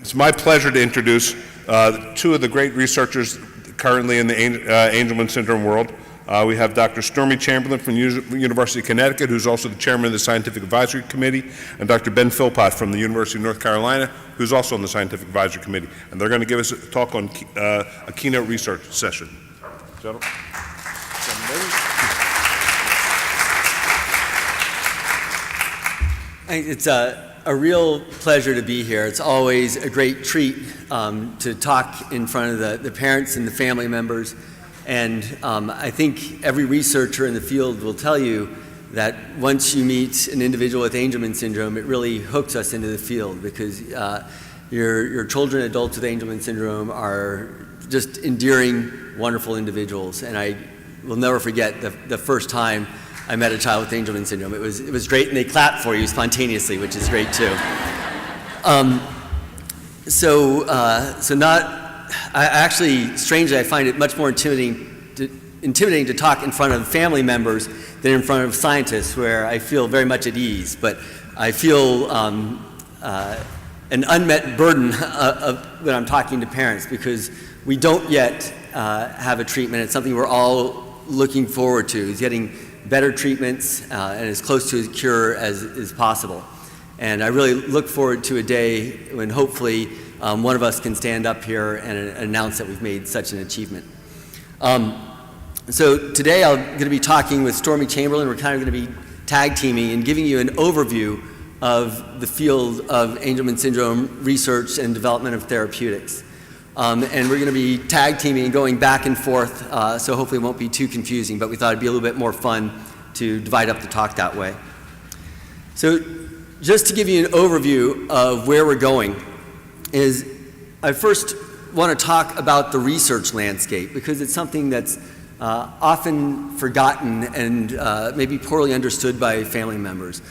It's my pleasure to introduce two of the great researchers currently in the Angelman syndrome world. We have Dr. Stormy Chamberlain from the University of Connecticut, who's also the chairman of the Scientific Advisory Committee, and Dr. Ben Philpot from the University of North Carolina, who's also on the Scientific Advisory Committee. And they're going to give us a talk on a keynote research session. Gentlemen. It's a real pleasure to be here. It's always a great treat to talk in front of the parents and the family members. And I think every researcher in the field will tell you that once you meet an individual with Angelman syndrome, it really hooks us into the field, because your children and adults with Angelman syndrome are just endearing, wonderful individuals. And I will never forget the first time I met a child with Angelman syndrome. It was great, and they clapped for you spontaneously, which is great too. Strangely, I find it much more intimidating to talk in front of family members than in front of scientists, where I feel very much at ease. But I feel an unmet burden when I'm talking to parents, because we don't yet have a treatment. It's something we're all looking forward to, is getting better treatments and as close to a cure as is possible. And I really look forward to a day when hopefully one of us can stand up here and announce that we've made such an achievement. So today I'm going to be talking with Stormy Chamberlain. We're kind of going to be tag teaming and giving you an overview of the field of Angelman syndrome research and development of therapeutics. And we're going to be tag teaming and going back and forth, so hopefully it won't be too confusing, but we thought it'd be a little bit more fun to divide up the talk that way. So just to give you an overview of where we're going, is I first want to talk about the research landscape, because it's something that's often forgotten and maybe poorly understood by family members.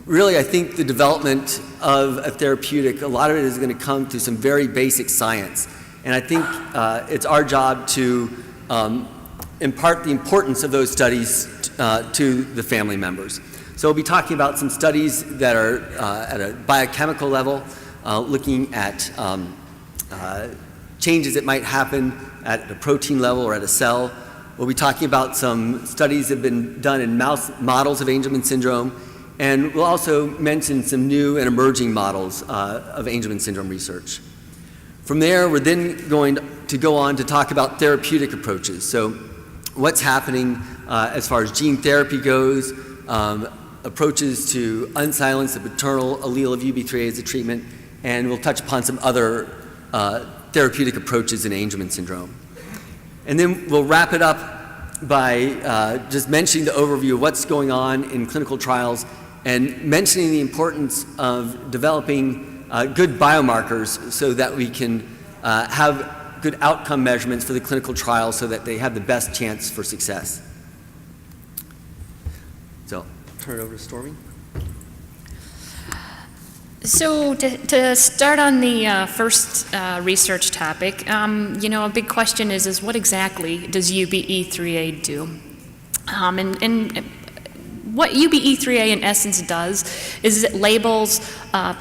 Really, I think the development of a therapeutic, a lot of it is going to come through some very basic science. And I think it's our job to impart the importance of those studies to the family members. So we'll be talking about some studies that are at a biochemical level, looking at changes that might happen at a protein level or at a cell. We'll be talking about some studies that have been done in mouse models of Angelman syndrome. And we'll also mention some new and emerging models of Angelman syndrome research. From there, we're then going to go on to talk about therapeutic approaches. So what's happening as far as gene therapy goes, approaches to unsilence the paternal allele of UBIII as a treatment, and we'll touch upon some other therapeutic approaches in Angelman syndrome. And then we'll wrap it up by just mentioning the overview of what's going on in clinical trials, and mentioning the importance of developing good biomarkers so that we can have good outcome measurements for the clinical trials so that they have the best chance for success. So, turn it over to Stormy. So to start on the first research topic, a big question is what exactly does UBIII do? And what UBIII in essence does is it labels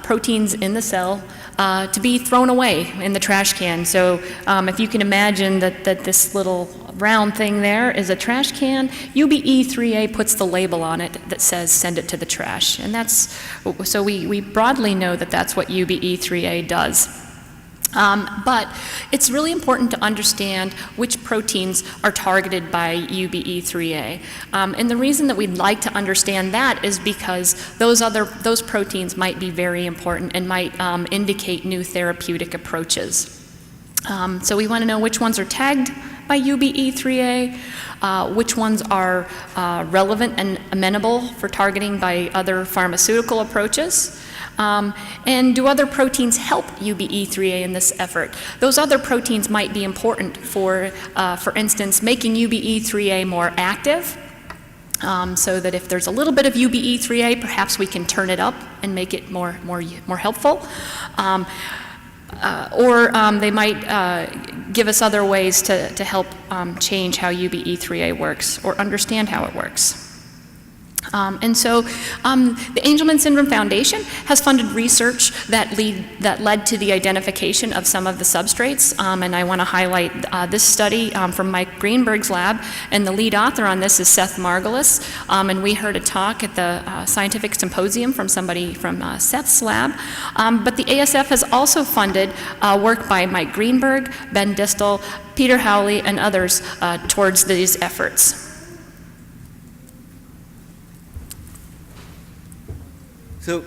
proteins in the cell to be thrown away in the trash can. So if you can imagine that this little round thing there is a trash can, UBIII puts the label on it that says send it to the trash. And so we broadly know that that's what UBIII does. But it's really important to understand which proteins are targeted by UBIII. And the reason that we'd like to understand that is because those proteins might be very important and might indicate new therapeutic approaches. So we want to know which ones are tagged by UBIII, which ones are relevant and amenable for targeting by other pharmaceutical approaches. And do other proteins help UBIII in this effort? Those other proteins might be important for instance, making UBIII more active, so that if there's a little bit of UBIII, perhaps we can turn it up and make it more helpful. Or they might give us other ways to help change how UBIII works or understand how it works. And so the Angelman Syndrome Foundation has funded research that led to the identification of some of the substrates, and I want to highlight this study from Mike Greenberg's lab, and the lead author on this is Seth Margolis, and we heard a talk at the scientific symposium from somebody from Seth's lab, but the ASF has also funded work by Mike Greenberg, Ben Distel, Peter Howley, and others towards these efforts. So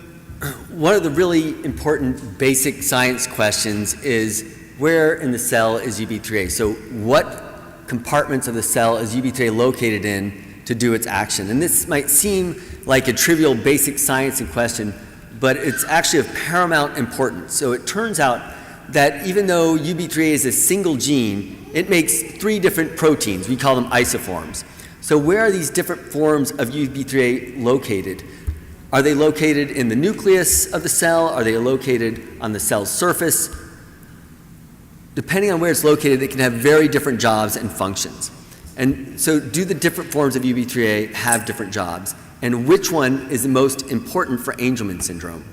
one of the really important basic science questions is where in the cell is UBIII? So what compartments of the cell is UBIII located in to do its action? And this might seem like a trivial basic science in question, but it's actually of paramount importance. So it turns out that even though UBIII is a single gene, it makes 3 different proteins. We call them isoforms. So where are these different forms of UBIII located? Are they located in the nucleus of the cell? Are they located on the cell's surface? Depending on where it's located, it can have very different jobs and functions. And so do the different forms of UBIII have different jobs? And which one is the most important for Angelman syndrome?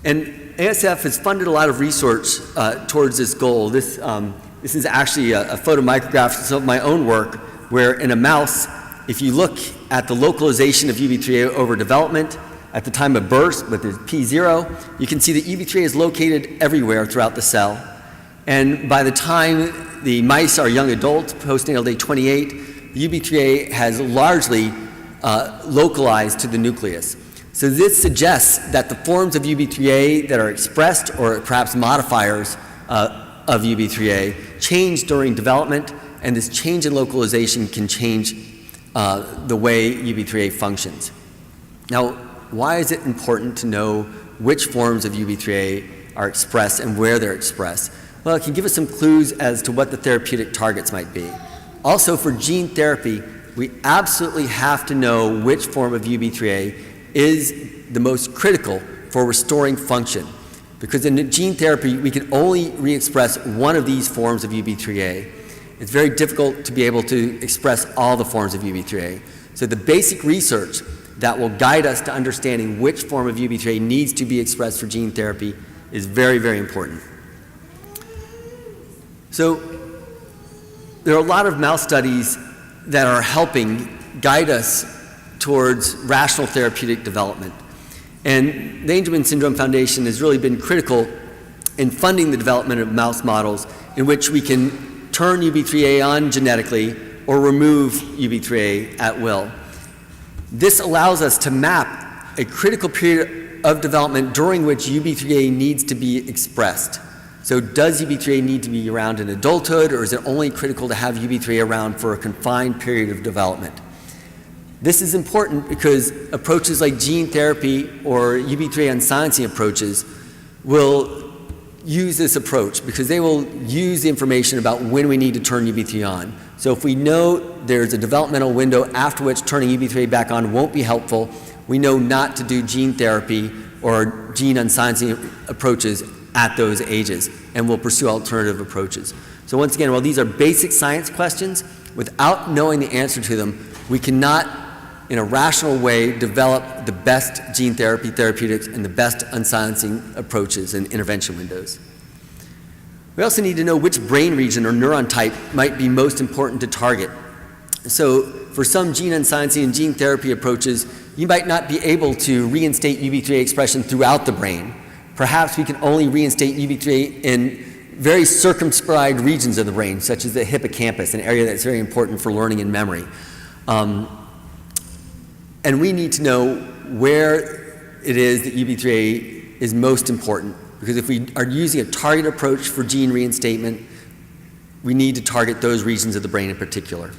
And ASF has funded a lot of research towards this goal. This is actually a photomicrograph of some of my own work, where in a mouse, if you look at the localization of UBIII over development at the time of birth with the P0, you can see that UBIII is located everywhere throughout the cell. And by the time the mice are young adults, postnatal day 28, UBIII has largely localized to the nucleus. So this suggests that the forms of UBIII that are expressed, or perhaps modifiers of UBIII, change during development, and this change in localization can change the way UBIII functions. Now, why is it important to know which forms of UBIII are expressed and where they're expressed? Well, it can give us some clues as to what the therapeutic targets might be. Also, for gene therapy, we absolutely have to know which form of UBIII is the most critical for restoring function. Because in gene therapy, we can only re-express one of these forms of UBIII. It's very difficult to be able to express all the forms of UBIII. So the basic research that will guide us to understanding which form of UBIII needs to be expressed for gene therapy is very, very important. So there are a lot of mouse studies that are helping guide us towards rational therapeutic development. And the Angelman Syndrome Foundation has really been critical in funding the development of mouse models in which we can turn UBIII on genetically or remove UBIII at will. This allows us to map a critical period of development during which UBIII needs to be expressed. So does UBIII need to be around in adulthood, or is it only critical to have UBIII around for a confined period of development? This is important because approaches like gene therapy or UBIII unsilencing approaches will use this approach because they will use the information about when we need to turn UBIII on. So if we know there's a developmental window after which turning UBIII back on won't be helpful, we know not to do gene therapy or gene unsilencing approaches at those ages, and we'll pursue alternative approaches. So once again, while these are basic science questions, without knowing the answer to them, we cannot, in a rational way, develop the best gene therapy therapeutics and the best unsilencing approaches and intervention windows. We also need to know which brain region or neuron type might be most important to target. So for some gene unsilencing and gene therapy approaches, you might not be able to reinstate UBIII expression throughout the brain. Perhaps we can only reinstate UBIII in very circumscribed regions of the brain, such as the hippocampus, an area that's very important for learning and memory. And we need to know where it is that UBIII is most important, because if we are using a target approach for gene reinstatement, we need to target those regions of the brain in particular.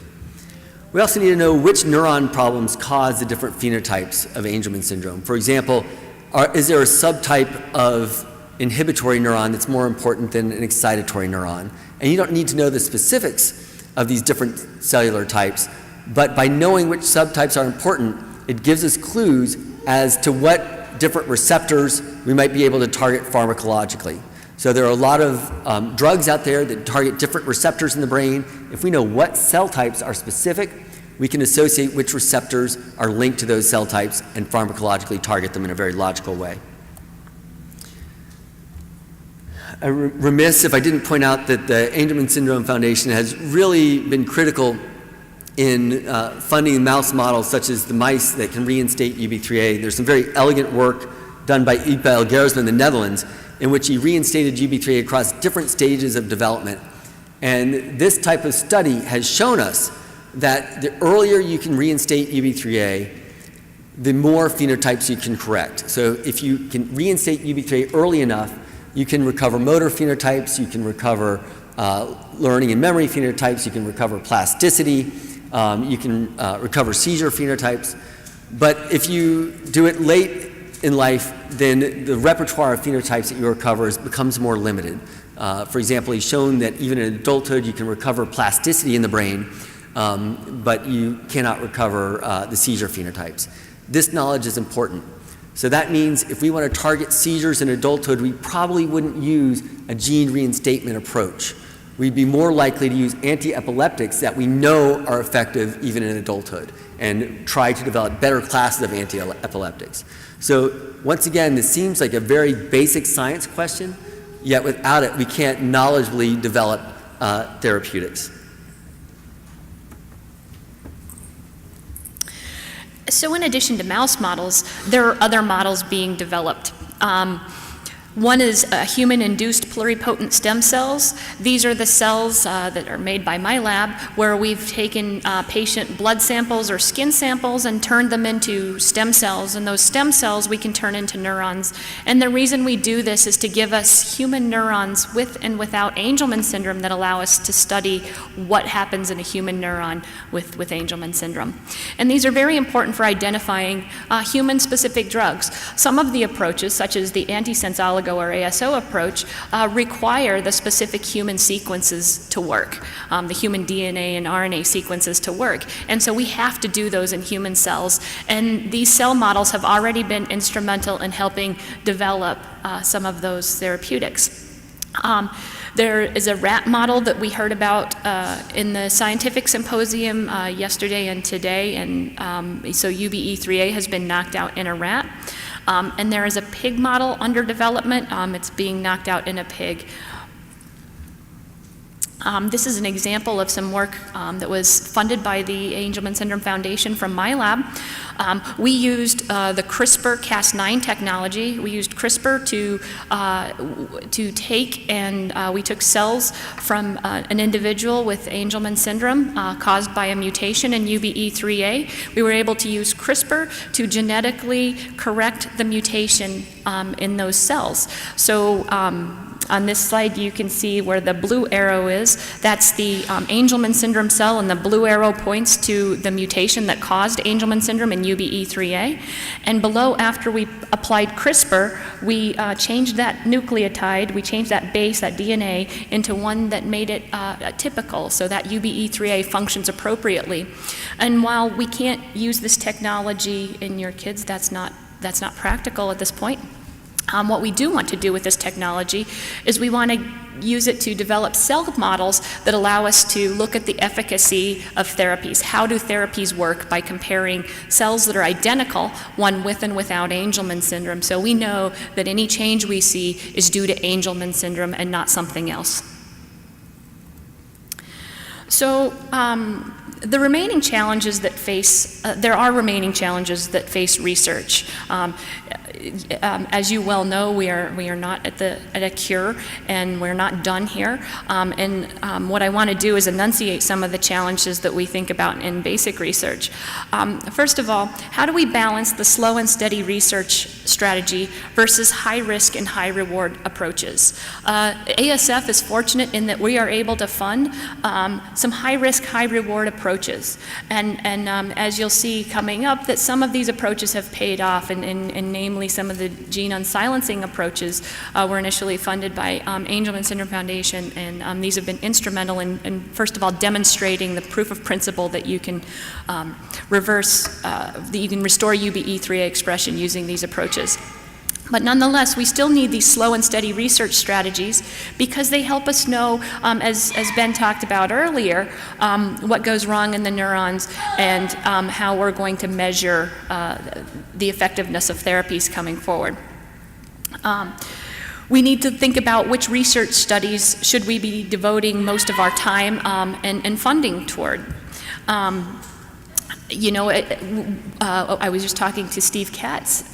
We also need to know which neuron problems cause the different phenotypes of Angelman syndrome. For example, is there a subtype of inhibitory neuron that's more important than an excitatory neuron? And you don't need to know the specifics of these different cellular types, but by knowing which subtypes are important, it gives us clues as to what different receptors we might be able to target pharmacologically. So there are a lot of drugs out there that target different receptors in the brain. If we know what cell types are specific, we can associate which receptors are linked to those cell types and pharmacologically target them in a very logical way. I'm remiss if I didn't point out that the Angelman Syndrome Foundation has really been critical in funding mouse models such as the mice that can reinstate UBIII. There's some very elegant work done by UBIII in the Netherlands in which he reinstated UBIII across different stages of development. And this type of study has shown us that the earlier you can reinstate UBIII, the more phenotypes you can correct. So if you can reinstate UBIII early enough, you can recover motor phenotypes, you can recover learning and memory phenotypes, you can recover plasticity, you can recover seizure phenotypes. But if you do it late in life, then the repertoire of phenotypes that you recover becomes more limited. For example, he's shown that even in adulthood you can recover plasticity in the brain, but you cannot recover the seizure phenotypes. This knowledge is important. So that means if we want to target seizures in adulthood, we probably wouldn't use a gene reinstatement approach. We'd be more likely to use anti-epileptics that we know are effective even in adulthood and try to develop better classes of anti-epileptics. So once again, this seems like a very basic science question, yet without it, we can't knowledgeably develop therapeutics. So in addition to mouse models, there are other models being developed. One is human-induced pluripotent stem cells. These are the cells that are made by my lab, where we've taken patient blood samples or skin samples and turned them into stem cells, and those stem cells we can turn into neurons. And the reason we do this is to give us human neurons with and without Angelman syndrome that allow us to study what happens in a human neuron with Angelman syndrome. And these are very important for identifying human-specific drugs. Some of the approaches, such as the antisense oligo or ASO approach, require the specific human sequences to work, the human DNA and RNA sequences to work. And so we have to do those in human cells. And these cell models have already been instrumental in helping develop some of ththose therapeutics. There is a rat model that we heard about in the scientific symposium yesterday and today, and so UBIII has been knocked out in a rat. And there is a pig model under development. It's being knocked out in a pig. This is an example of some work that was funded by the Angelman Syndrome Foundation from my lab. We used the CRISPR-Cas9 technology. We used CRISPR to take and we took cells from an individual with Angelman syndrome caused by a mutation in UBIII. We were able to use CRISPR to genetically correct the mutation in those cells. So on this slide, you can see where the blue arrow is. That's the Angelman syndrome cell, and the blue arrow points to the mutation that caused Angelman syndrome in UBIII. And below, after we applied CRISPR, we changed that nucleotide, we changed that base, that DNA, into one that made it typical, so that UBIII functions appropriately. And while we can't use this technology in your kids, that's not practical at this point. What we do want to do with this technology is we want to use it to develop cell models that allow us to look at the efficacy of therapies. How do therapies work by comparing cells that are identical, one with and without Angelman syndrome? So we know that any change we see is due to Angelman syndrome and not something else. So the remaining challenges that there are remaining challenges that face research. As you well know, we are not at a cure, and we're not done here. What I want to do is enunciate some of the challenges that we think about in basic research. First of all, how do we balance the slow and steady research strategy versus high risk and high reward approaches? ASF is fortunate in that we are able to fund some high risk, high reward approaches. And as you'll see coming up, that some of these approaches have paid off, and namely some of the gene unsilencing approaches were initially funded by Angelman Syndrome Foundation, and these have been instrumental in first of all, demonstrating the proof of principle that you can restore UBIII expression using these approaches. But nonetheless, we still need these slow and steady research strategies because they help us know, as Ben talked about earlier, what goes wrong in the neurons and how we're going to measure the effectiveness of therapies coming forward. We need to think about which research studies should we be devoting most of our time and funding toward. I was just talking to Steve Katz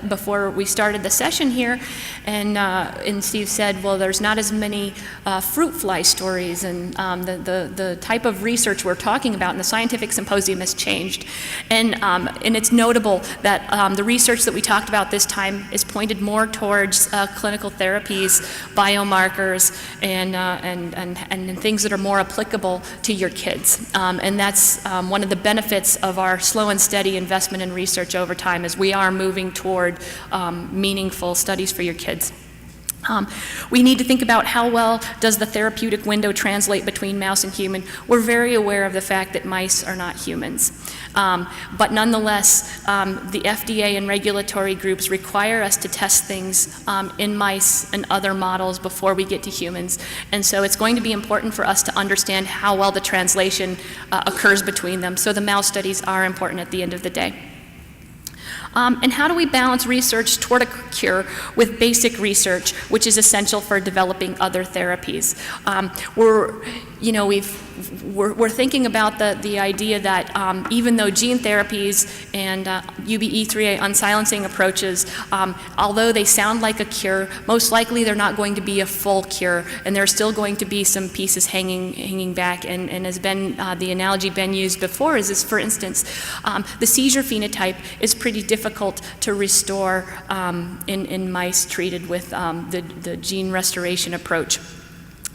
before we started the session here, and Steve said, well, there's not as many fruit fly stories, and the type of research we're talking about in the scientific symposium has changed. And it's notable that the research that we talked about this time is pointed more towards clinical therapies, biomarkers, and things that are more applicable to your kids. And that's one of the benefits of our slow and steady investment in research over time, as we are moving toward meaningful studies for your kids. We need to think about how well does the therapeutic window translate between mouse and human. We're very aware of the fact that mice are not humans. But nonetheless, the FDA and regulatory groups require us to test things in mice and other models before we get to humans. And so it's going to be important for us to understand how well the translation occurs between them. So the mouse studies are important at the end of the day. And how do we balance research toward a cure with basic research, which is essential for developing other therapies? We're thinking about the idea that even though gene therapies and UBIII unsilencing approaches, although they sound like a cure, most likely they're not going to be a full cure, and there's still going to be some pieces hanging back. And as the analogy Ben used before is for instance, the seizure phenotype is pretty difficult to restore in mice treated with the gene restoration approach.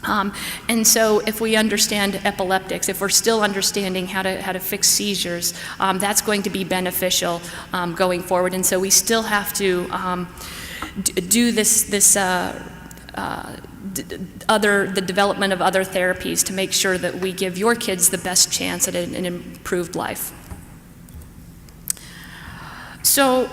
And so if we understand epileptics, if we're still understanding how to fix seizures, that's going to be beneficial going forward. And so we still have to do the development of other therapies to make sure that we give your kids the best chance at an improved life. So,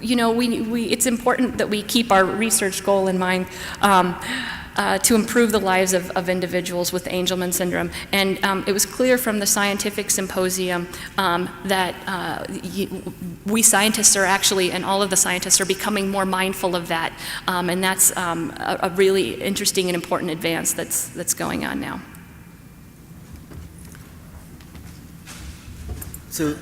it's important that we keep our research goal in mind to improve the lives of individuals with Angelman syndrome. And it was clear from the scientific symposium that we scientists are actually, and all of the scientists are becoming more mindful of that. And that's a really interesting and important advance that's going on now. So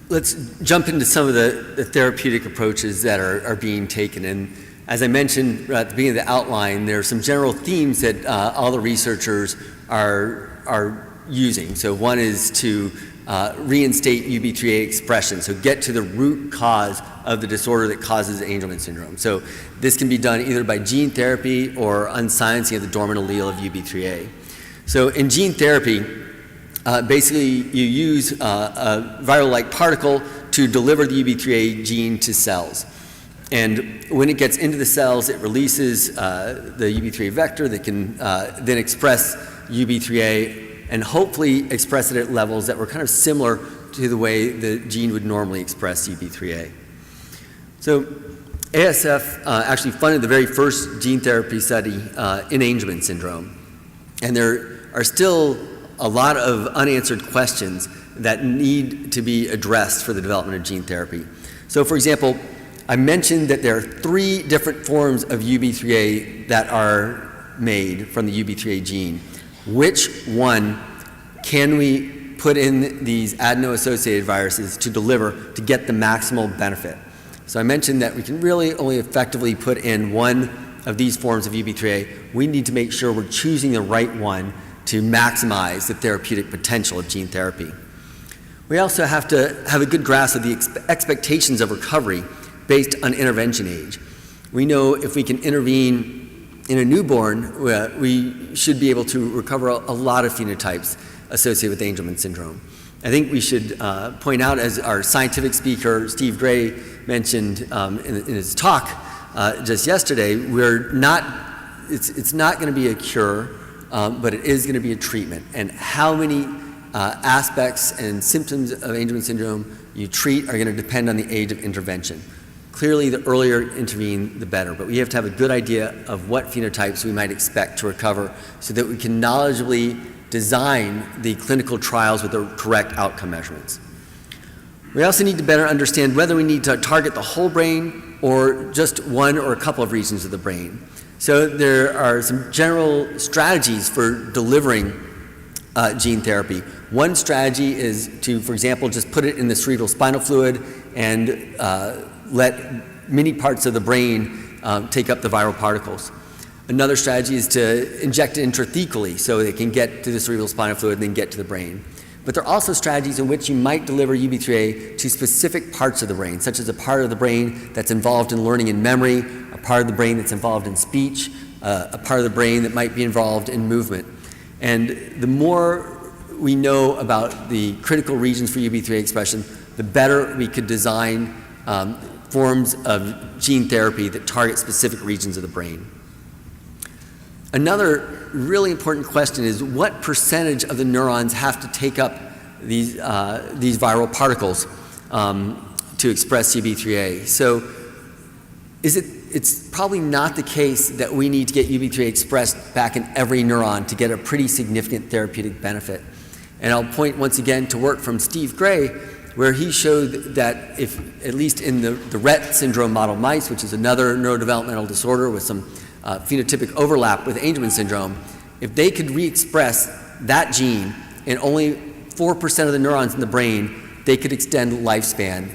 let's jump into some of the therapeutic approaches that are being taken. And as I mentioned at the beginning of the outline, there are some general themes that all the researchers are using. So one is to reinstate UBIII expression, so get to the root cause of the disorder that causes Angelman syndrome. So this can be done either by gene therapy or unsilencing of the dormant allele of UBIII. So in gene therapy, basically you use a viral-like particle to deliver the UBIII gene to cells. And when it gets into the cells, it releases the UBIII vector that can then express UBIII and hopefully express it at levels that were kind of similar to the way the gene would normally express UBIII. So ASF actually funded the very first gene therapy study in Angelman syndrome. And there are still a lot of unanswered questions that need to be addressed for the development of gene therapy. So for example, I mentioned that there are 3 different forms of UBIII that are made from the UBIII gene. Which one can we put in these adeno-associated viruses to deliver to get the maximal benefit? So I mentioned that we can really only effectively put in one of these forms of UBIII. We need to make sure we're choosing the right one to maximize the therapeutic potential of gene therapy. We also have to have a good grasp of the expectations of recovery based on intervention age. We know if we can intervene in a newborn, we should be able to recover a lot of phenotypes associated with Angelman syndrome. I think we should point out, as our scientific speaker, Steve Gray, mentioned in his talk just yesterday, it's not going to be a cure, but it is going to be a treatment. And how many aspects and symptoms of Angelman syndrome you treat are going to depend on the age of intervention. Clearly, the earlier intervene, the better, but we have to have a good idea of what phenotypes we might expect to recover so that we can knowledgeably design the clinical trials with the correct outcome measurements. We also need to better understand whether we need to target the whole brain or just one or a couple of regions of the brain. So there are some general strategies for delivering gene therapy. One strategy is to, for example, just put it in the cerebral spinal fluid and let many parts of the brain take up the viral particles. Another strategy is to inject it intrathecally so it can get to the cerebral spinal fluid and then get to the brain. But there are also strategies in which you might deliver UBIII to specific parts of the brain, such as a part of the brain that's involved in learning and memory, a part of the brain that's involved in speech, a part of the brain that might be involved in movement. And the more we know about the critical regions for UBIII expression, the better we could design forms of gene therapy that target specific regions of the brain. Another really important question is what percentage of the neurons have to take up these viral particles to express UBIII? So it's probably not the case that we need to get UBIII expressed back in every neuron to get a pretty significant therapeutic benefit. And I'll point once again to work from Steve Gray, where he showed that if, at least in the Rett syndrome model mice, which is another neurodevelopmental disorder with some phenotypic overlap with Angelman syndrome, if they could re-express that gene in only 4% of the neurons in the brain, they could extend lifespan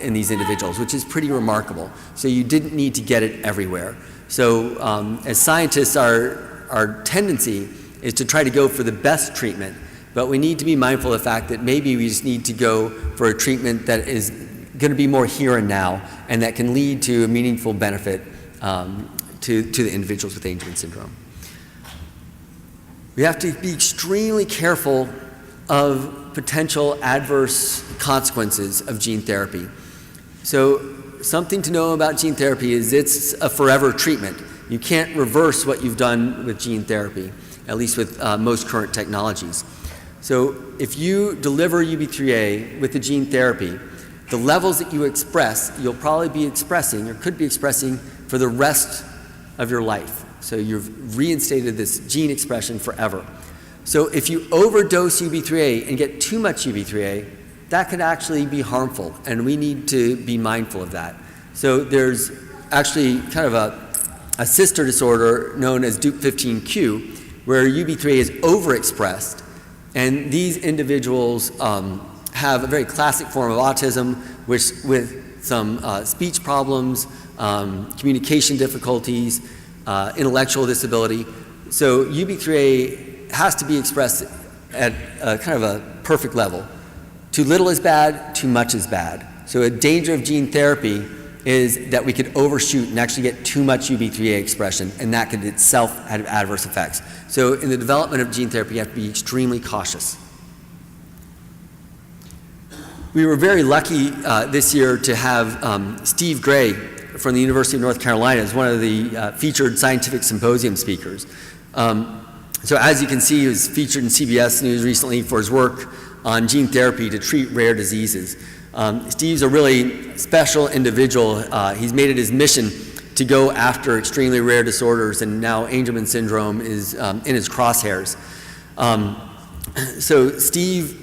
in these individuals, which is pretty remarkable. So you didn't need to get it everywhere. So as scientists, our tendency is to try to go for the best treatment, but we need to be mindful of the fact that maybe we just need to go for a treatment that is going to be more here and now and that can lead to a meaningful benefit to the individuals with Angelman syndrome. We have to be extremely careful of potential adverse consequences of gene therapy. So something to know about gene therapy is it's a forever treatment. You can't reverse what you've done with gene therapy, at least with most current technologies. So if you deliver UBIII with the gene therapy, the levels that you express, you'll probably be expressing or could be expressing for the rest of your life. So you've reinstated this gene expression forever. So if you overdose UBIII and get too much UBIII, that could actually be harmful, and we need to be mindful of that. So there's actually kind of a sister disorder known as Dup15q, where UBIII is overexpressed, and these individuals have a very classic form of autism, which with some speech problems, communication difficulties, intellectual disability. So UBIII has to be expressed at kind of a perfect level. Too little is bad, too much is bad. So a danger of gene therapy is that we could overshoot and actually get too much UBIII expression, and that could itself have adverse effects. So in the development of gene therapy, you have to be extremely cautious. We were very lucky this year to have Steve Gray from the University of North Carolina as one of the featured scientific symposium speakers. So as you can see, he was featured in CBS News recently for his work on gene therapy to treat rare diseases. Steve's a really special individual. He's made it his mission to go after extremely rare disorders, and now Angelman syndrome is in his crosshairs. So Steve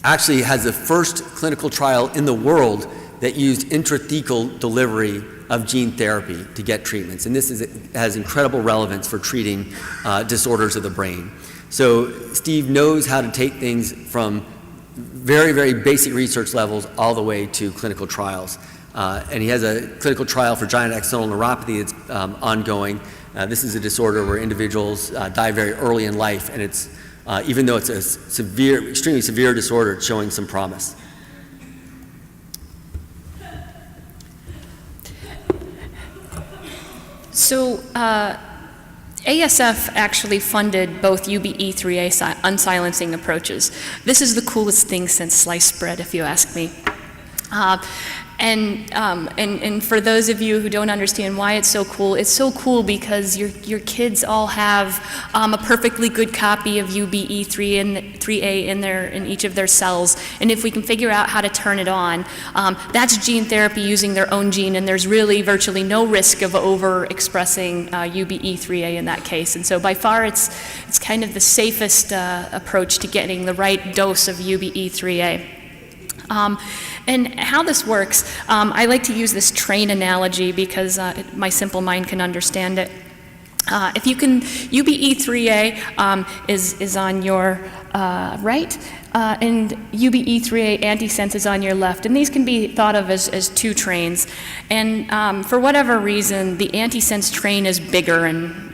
actually has the first clinical trial in the world that used intrathecal delivery of gene therapy to get treatments. And this has incredible relevance for treating disorders of the brain. So Steve knows how to take things from very, very basic research levels all the way to clinical trials. And he has a clinical trial for giant axonal neuropathy that's ongoing. This is a disorder where individuals die very early in life, and it's even though it's a severe, extremely severe disorder, it's showing some promise. So ASF actually funded both UBIII unsilencing approaches. This is the coolest thing since sliced bread, if you ask me. And for those of you who don't understand why it's so cool because your kids all have a perfectly good copy of UBE3A in each of their cells. And if we can figure out how to turn it on, that's gene therapy using their own gene, and there's really virtually no risk of overexpressing UBE3A in that case. And so by far it's kind of the safest approach to getting the right dose of UBE3A. And how this works, I like to use this train analogy because my simple mind can understand it. If you can, UBE3A is on your right, and UBE3A antisense is on your left. And these can be thought of as two trains. And for whatever reason, the antisense train is bigger and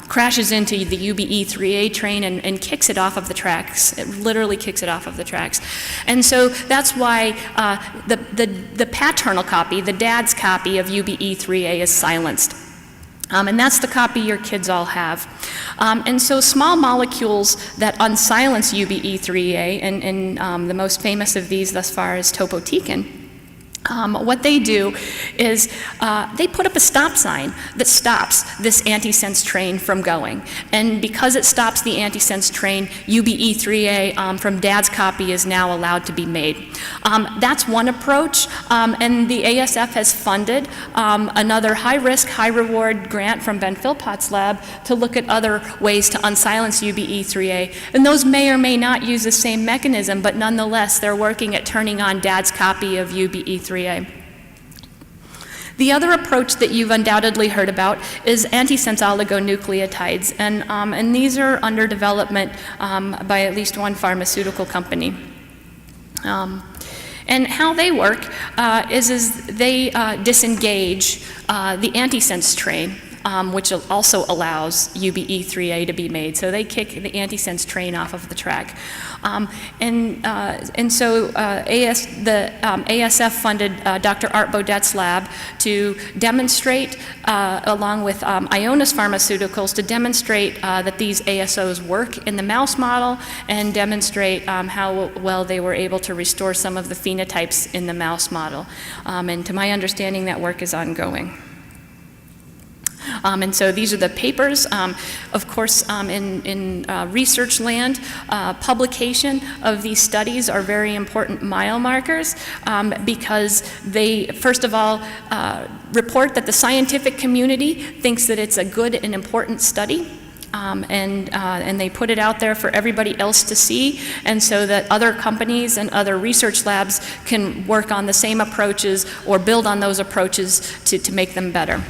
crashes into the UBE3A train and kicks it off of the tracks. It literally kicks it off of the tracks. And so that's why the paternal copy, the dad's copy of UBE3A is silenced. And that's the copy your kids all have. And so small molecules that unsilence UBE3A, and the most famous of these thus far is topotecan, what they do is they put up a stop sign that stops this antisense train from going. And because it stops the antisense train, UBE3A from dad's copy is now allowed to be made. That's one approach, and the ASF has funded another high-risk, high-reward grant from Ben Philpot's lab to look at other ways to unsilence UBE3A. And those may or may not use the same mechanism, but nonetheless, they're working at turning on dad's copy of UBE3A. The other approach that you've undoubtedly heard about is antisense oligonucleotides, and these are under development by at least one pharmaceutical company. And how they work is they disengage the antisense train, which also allows UBE3A to be made. So they kick the antisense train off of the track. And so the ASF funded Dr. Art Baudet's lab to demonstrate, along with Ionis Pharmaceuticals, to demonstrate that these ASOs work in the mouse model and demonstrate how well they were able to restore some of the phenotypes in the mouse model. And to my understanding, that work is ongoing. And so these are the papers. Of course, in research land, publication of these studies are very important biomarkers because they, first of all, report that the scientific community thinks that it's a good and important study. And they put it out there for everybody else to see, and so that other companies and other research labs can work on the same approaches or build on those approaches to make them better.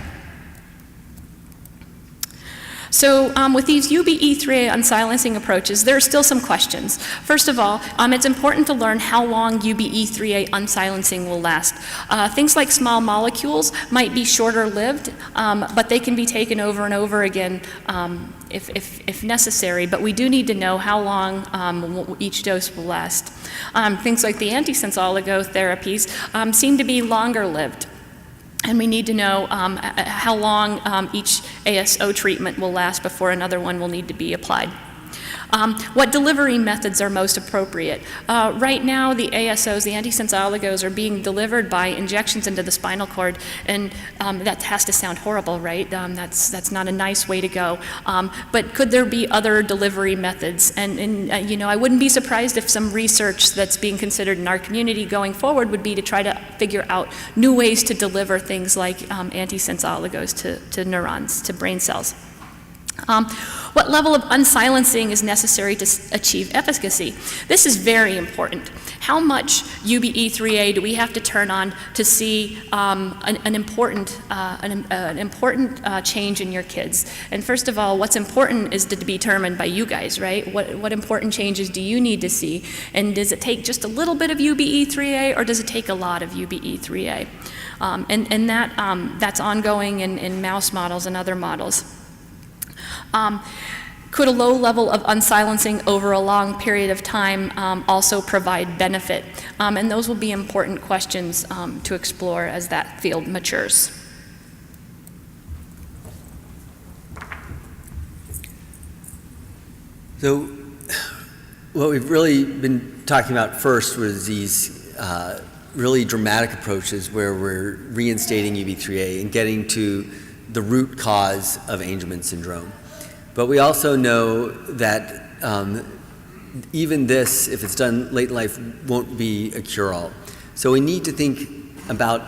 So with these UBE3A unsilencing approaches, there are still some questions. First of all, it's important to learn how long UBE3A unsilencing will last. Things like small molecules might be shorter lived, but they can be taken over and over again if necessary, but we do need to know how long each dose will last. Things like the antisense oligotherapies seem to be longer lived. And we need to know how long each ASO treatment will last before another one will need to be applied. What delivery methods are most appropriate? Right now, the ASOs, the antisense oligos, are being delivered by injections into the spinal cord, and that has to sound horrible, right? That's not a nice way to go. But could there be other delivery methods? And you know, I wouldn't be surprised if some research that's being considered in our community going forward would be to try to figure out new ways to deliver things like antisense oligos to neurons, to brain cells. What level of unsilencing is necessary to achieve efficacy? This is very important. How much UBE3A do we have to turn on to see an important change in your kids? And first of all, what's important is to be determined by you guys, right? What important changes do you need to see? And does it take just a little bit of UBE3A, or does it take a lot of UBE3A? And that's ongoing in mouse models and other models. Could a low level of unsilencing over a long period of time also provide benefit? And those will be important questions to explore as that field matures. So what we've really been talking about first was these really dramatic approaches where we're reinstating UBIII and getting to the root cause of Angelman syndrome. But we also know that even this, if it's done late in life, won't be a cure-all. So we need to think about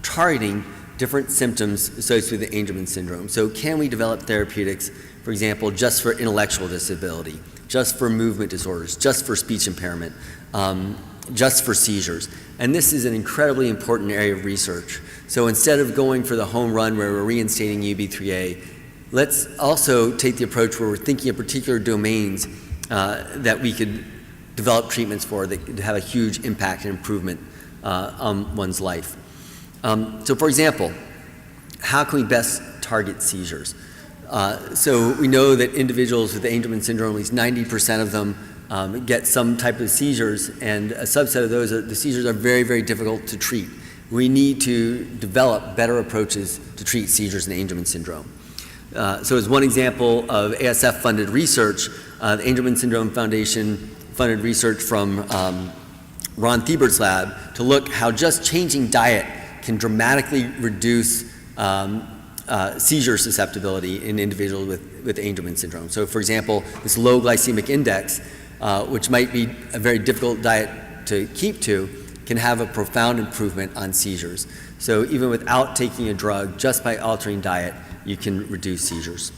targeting different symptoms associated with Angelman syndrome. So can we develop therapeutics, for example, just for intellectual disability, just for movement disorders, just for speech impairment, just for seizures? And this is an incredibly important area of research. So instead of going for the home run where we're reinstating UBIII, let's also take the approach where we're thinking of particular domains that we could develop treatments for that could have a huge impact and improvement on one's life. So for example, how can we best target seizures? So we know that individuals with Angelman syndrome, at least 90% of them get some type of seizures, and a subset of those, the seizures are very, very difficult to treat. We need to develop better approaches to treat seizures in Angelman syndrome. So as one example of ASF-funded research, the Angelman Syndrome Foundation funded research from Ron Thiebert's lab to look how just changing diet can dramatically reduce seizure susceptibility in individuals with Angelman syndrome. So for example, this low glycemic index, which might be a very difficult diet to keep to, can have a profound improvement on seizures. So even without taking a drug, just by altering diet, you can reduce seizures.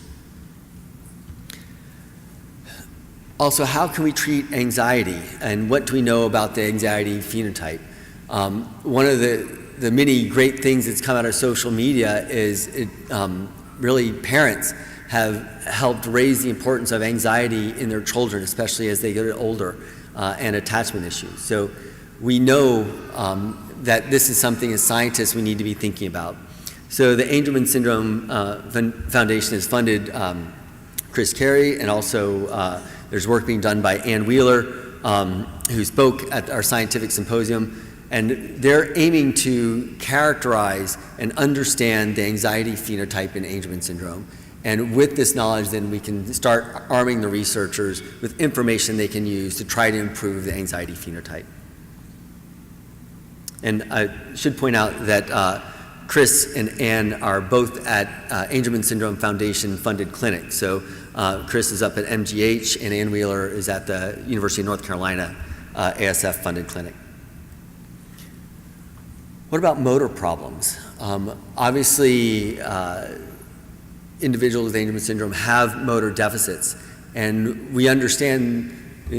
Also, how can we treat anxiety, and what do we know about the anxiety phenotype? One of the many great things that's come out of social media is really parents have helped raise the importance of anxiety in their children, especially as they get older, and attachment issues. So we know that this is something as scientists we need to be thinking about. So the Angelman Syndrome Foundation has funded Chris Carey, and also there's work being done by Ann Wheeler, who spoke at our scientific symposium, and they're aiming to characterize and understand the anxiety phenotype in Angelman syndrome. And with this knowledge, then we can start arming the researchers with information they can use to try to improve the anxiety phenotype. And I should point out that Chris and Ann are both at Angelman Syndrome Foundation funded clinics. So Chris is up at MGH, and Ann Wheeler is at the University of North Carolina ASF funded clinic. What about motor problems? Obviously, individuals with Angelman syndrome have motor deficits, and we understand,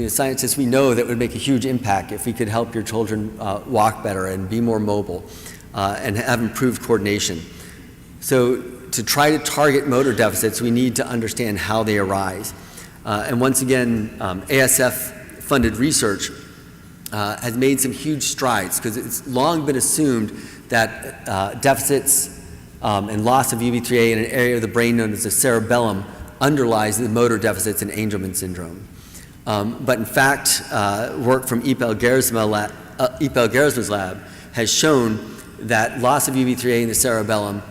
scientists, we know that would make a huge impact if we could help your children walk better and be more mobile and have improved coordination. So to try to target motor deficits, we need to understand how they arise. And once again, ASF-funded research has made some huge strides, because it's long been assumed that deficits and loss of UBIII in an area of the brain known as the cerebellum underlies the motor deficits in Angelman syndrome. But in fact, work from Ipel Gersma's lab has shown that loss of UBIII in the cerebellum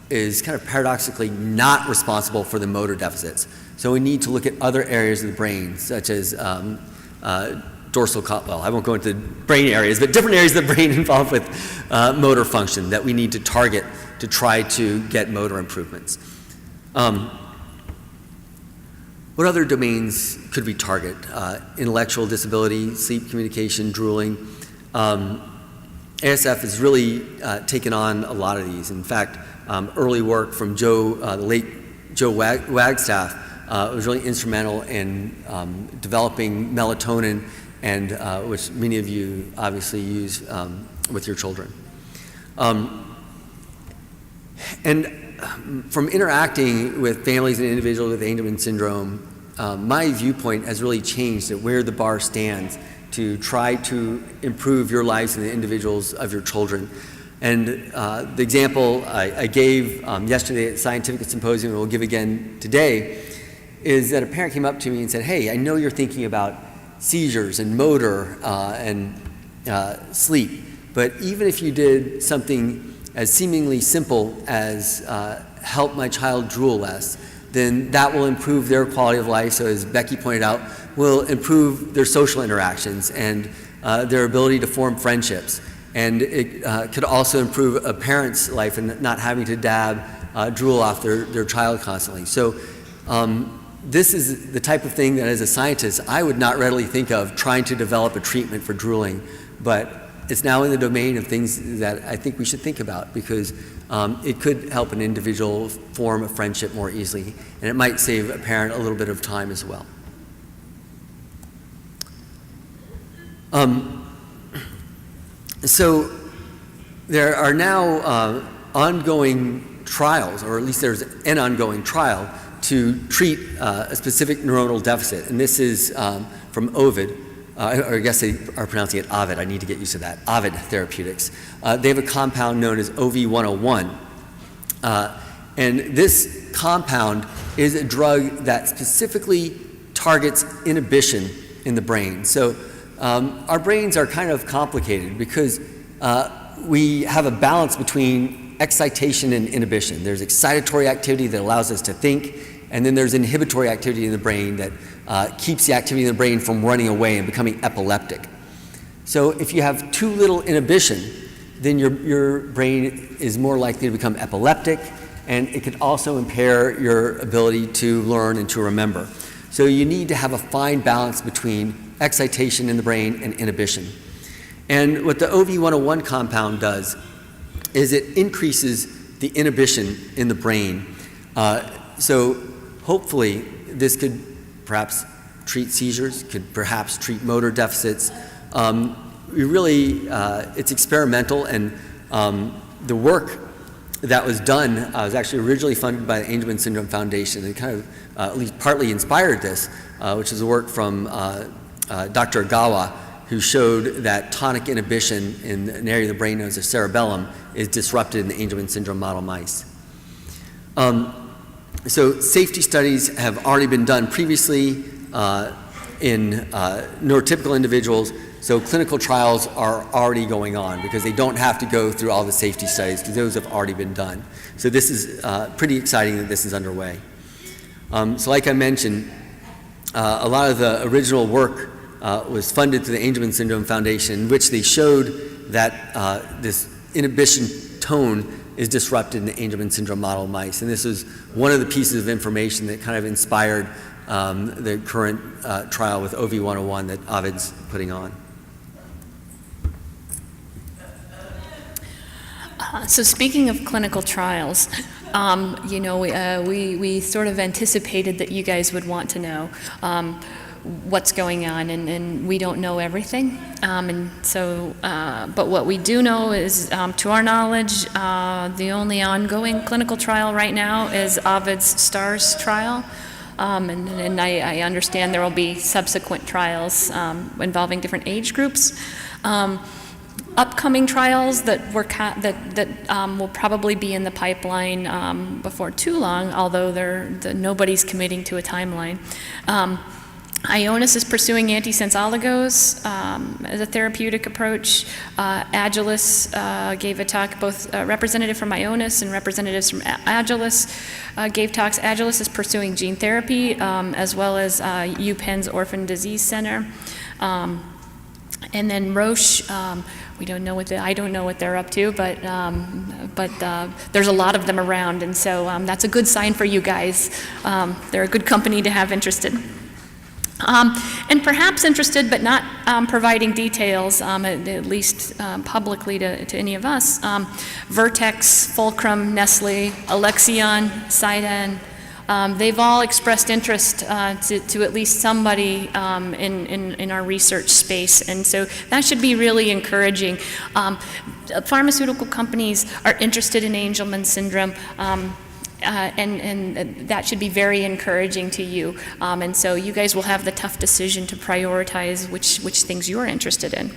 is kind of paradoxically not responsible for the motor deficits. So we need to look at other areas of the brain, such as dorsal, well, I won't go into brain areas, but different areas of the brain involved with motor function that we need to target to try to get motor improvements. What other domains could we target? Intellectual disability, sleep, communication, drooling. ASF has really taken on a lot of these. In fact, early work from the late Joe Wagstaff was really instrumental in developing melatonin, and which many of you obviously use with your children. And from interacting with families and individuals with Angelman syndrome, my viewpoint has really changed at where the bar stands to try to improve your lives and the individuals of your children. And the example I gave yesterday at the Scientific Symposium, and will give again today, is that a parent came up to me and said, "Hey, I know you're thinking about seizures and motor and sleep, but even if you did something as seemingly simple as help my child drool less, then that will improve their quality of life." So as Becky pointed out, will improve their social interactions and their ability to form friendships. And it could also improve a parent's life and not having to dab drool off their child constantly. So this is the type of thing that as a scientist I would not readily think of trying to develop a treatment for drooling, but it's now in the domain of things that I think we should think about, because it could help an individual form a friendship more easily, and it might save a parent a little bit of time as well. So there are now ongoing trials, or at least there's an ongoing trial to treat a specific neuronal deficit, and this is from Ovid, or I guess they are pronouncing it Ovid. I need to get used to that. Ovid Therapeutics. They have a compound known as OV101, and this compound is a drug that specifically targets inhibition in the brain. So our brains are kind of complicated because we have a balance between excitation and inhibition. There's excitatory activity that allows us to think, and then there's inhibitory activity in the brain that keeps the activity in the brain from running away and becoming epileptic. So if you have too little inhibition, then your brain is more likely to become epileptic, and it could also impair your ability to learn and to remember. So you need to have a fine balance between excitation in the brain and inhibition. And what the OV101 compound does is it increases the inhibition in the brain. So hopefully this could perhaps treat seizures, could perhaps treat motor deficits. It's experimental, and the work that was done was actually originally funded by the Angelman Syndrome Foundation, and kind of at least partly inspired this, which is a work from Dr. Agawa, who showed that tonic inhibition in an area of the brain known as the cerebellum is disrupted in the Angelman syndrome model mice. So safety studies have already been done previously in neurotypical individuals, so clinical trials are already going on because they don't have to go through all the safety studies because those have already been done. So this is pretty exciting that this is underway. So like I mentioned, a lot of the original work was funded through the Angelman Syndrome Foundation, in which they showed that this inhibition tone is disrupted in the Angelman syndrome model mice. And this is one of the pieces of information that kind of inspired the current trial with OV101 that Ovid's putting on. So speaking of clinical trials, we sort of anticipated that you guys would want to know what's going on, and we don't know everything. But what we do know is, to our knowledge, the only ongoing clinical trial right now is Ovid's STARS trial. And I understand there will be subsequent trials involving different age groups. Upcoming trials that will probably be in the pipeline before too long, although nobody's committing to a timeline. Ionis is pursuing antisense oligos as a therapeutic approach. Agilis gave a talk, both representative from Ionis and representatives from Agilis gave talks. Agilis is pursuing gene therapy, as well as UPenn's Orphan Disease Center. And then Roche, I don't know what they're up to, but there's a lot of them around, and so that's a good sign for you guys. They're a good company to have interested. And perhaps interested, but not providing details, at least publicly to any of us. Vertex, Fulcrum, Nestle, Alexion, Cyden, they've all expressed interest to at least somebody in our research space, and so that should be really encouraging. Pharmaceutical companies are interested in Angelman syndrome. And that should be very encouraging to you. And so you guys will have the tough decision to prioritize which things you're interested in.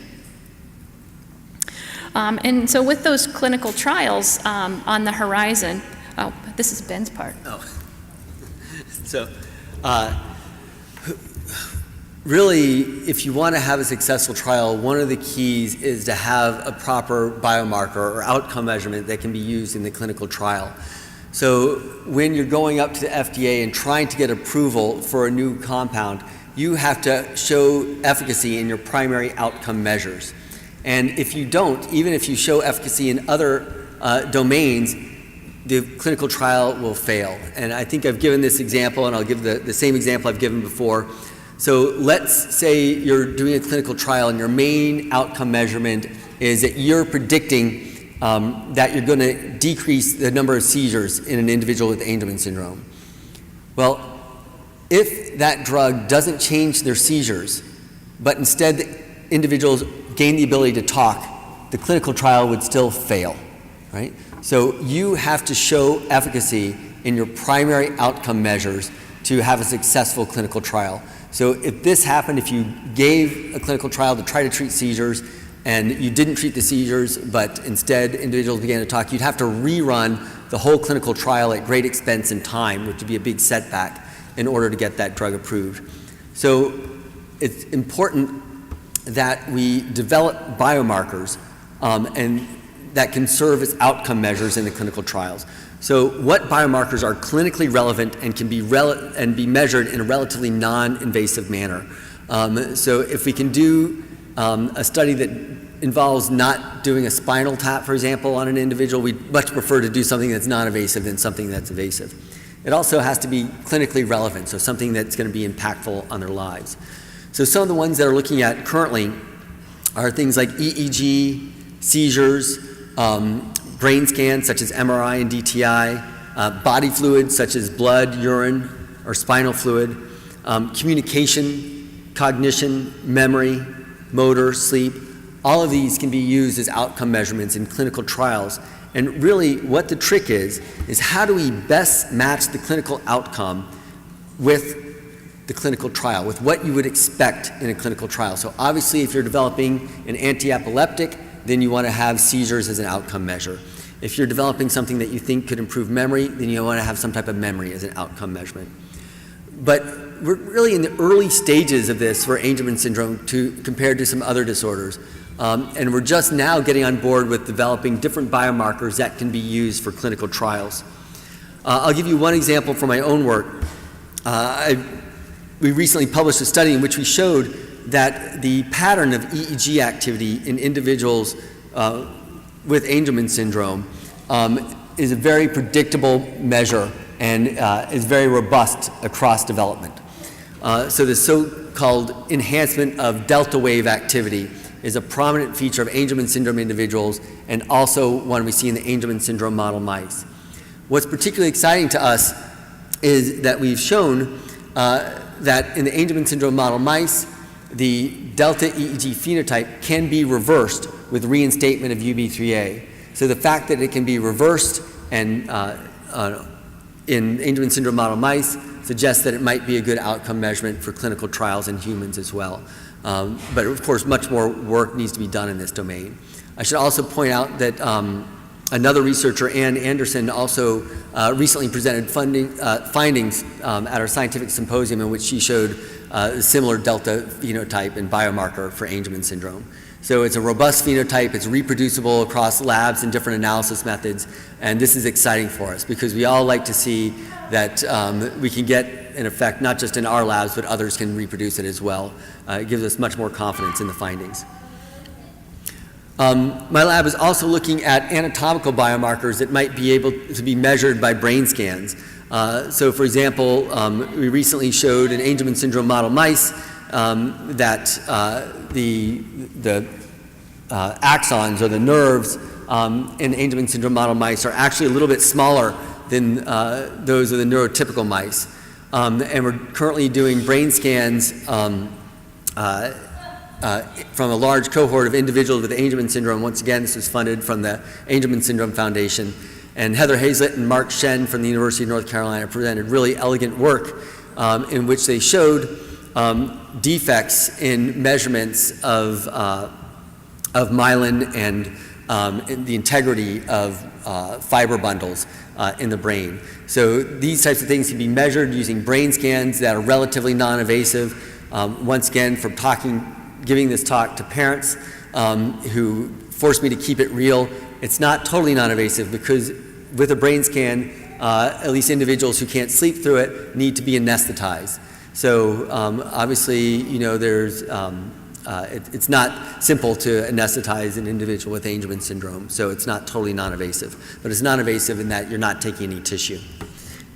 And so with those clinical trials on the horizon, this is Ben's part. Oh. So really, if you want to have a successful trial, one of the keys is to have a proper biomarker or outcome measurement that can be used in the clinical trial. So when you're going up to the FDA and trying to get approval for a new compound, you have to show efficacy in your primary outcome measures. And if you don't, even if you show efficacy in other domains, the clinical trial will fail. And I think I've given this example, and I'll give the same example I've given before. So let's say you're doing a clinical trial and your main outcome measurement is that you're predicting that you're going to decrease the number of seizures in an individual with Angelman syndrome. Well, if that drug doesn't change their seizures, but instead the individuals gain the ability to talk, the clinical trial would still fail, right? So you have to show efficacy in your primary outcome measures to have a successful clinical trial. So if this happened, if you gave a clinical trial to try to treat seizures and you didn't treat the seizures, but instead individuals began to talk, you'd have to rerun the whole clinical trial at great expense and time, which would be a big setback in order to get that drug approved. So it's important that we develop biomarkers and that can serve as outcome measures in the clinical trials. So what biomarkers are clinically relevant and can be be measured in a relatively non-invasive manner? So if we can do a study that involves not doing a spinal tap, for example, on an individual, we'd much prefer to do something that's non-invasive than something that's invasive. It also has to be clinically relevant, so something that's going to be impactful on their lives. So some of the ones that are looking at currently are things like EEG, seizures, brain scans such as MRI and DTI, body fluids such as blood, urine, or spinal fluid, communication, cognition, memory, motor, sleep. All of these can be used as outcome measurements in clinical trials. And really what the trick is how do we best match the clinical outcome with the clinical trial, with what you would expect in a clinical trial. So obviously if you're developing an anti-epileptic, then you want to have seizures as an outcome measure. If you're developing something that you think could improve memory, then you want to have some type of memory as an outcome measurement. But we're really in the early stages of this for Angelman syndrome compared to some other disorders. And we're just now getting on board with developing different biomarkers that can be used for clinical trials. I'll give you one example from my own work. We recently published a study in which we showed that the pattern of EEG activity in individuals with Angelman syndrome is a very predictable measure and is very robust across development. So the so-called enhancement of delta wave activity is a prominent feature of Angelman syndrome individuals and also one we see in the Angelman syndrome model mice. What's particularly exciting to us is that we've shown that in the Angelman syndrome model mice, the delta EEG phenotype can be reversed with reinstatement of UBIII. So the fact that it can be reversed and in Angelman syndrome model mice suggests that it might be a good outcome measurement for clinical trials in humans as well. But of course, much more work needs to be done in this domain. I should also point out that another researcher, Ann Anderson, also recently presented findings at our scientific symposium in which she showed a similar delta phenotype and biomarker for Angelman syndrome. So it's a robust phenotype, it's reproducible across labs and different analysis methods, and this is exciting for us because we all like to see that we can get an effect not just in our labs, but others can reproduce it as well. It gives us much more confidence in the findings. My lab is also looking at anatomical biomarkers that might be able to be measured by brain scans. So for example, we recently showed in Angelman syndrome model mice that the axons or the nerves in Angelman syndrome model mice are actually a little bit smaller than those of the neurotypical mice. And we're currently doing brain scans from a large cohort of individuals with Angelman syndrome. Once again, this was funded from the Angelman Syndrome Foundation. And Heather Hazlett and Mark Shen from the University of North Carolina presented really elegant work in which they showed defects in measurements of myelin and the integrity of fiber bundles in the brain. So these types of things can be measured using brain scans that are relatively non-invasive. Once again, from giving this talk to parents who forced me to keep it real, it's not totally non-invasive because with a brain scan, at least individuals who can't sleep through it need to be anesthetized. So obviously, there's It's not simple to anesthetize an individual with Angelman syndrome, so it's not totally non-invasive. But it's non-invasive in that you're not taking any tissue.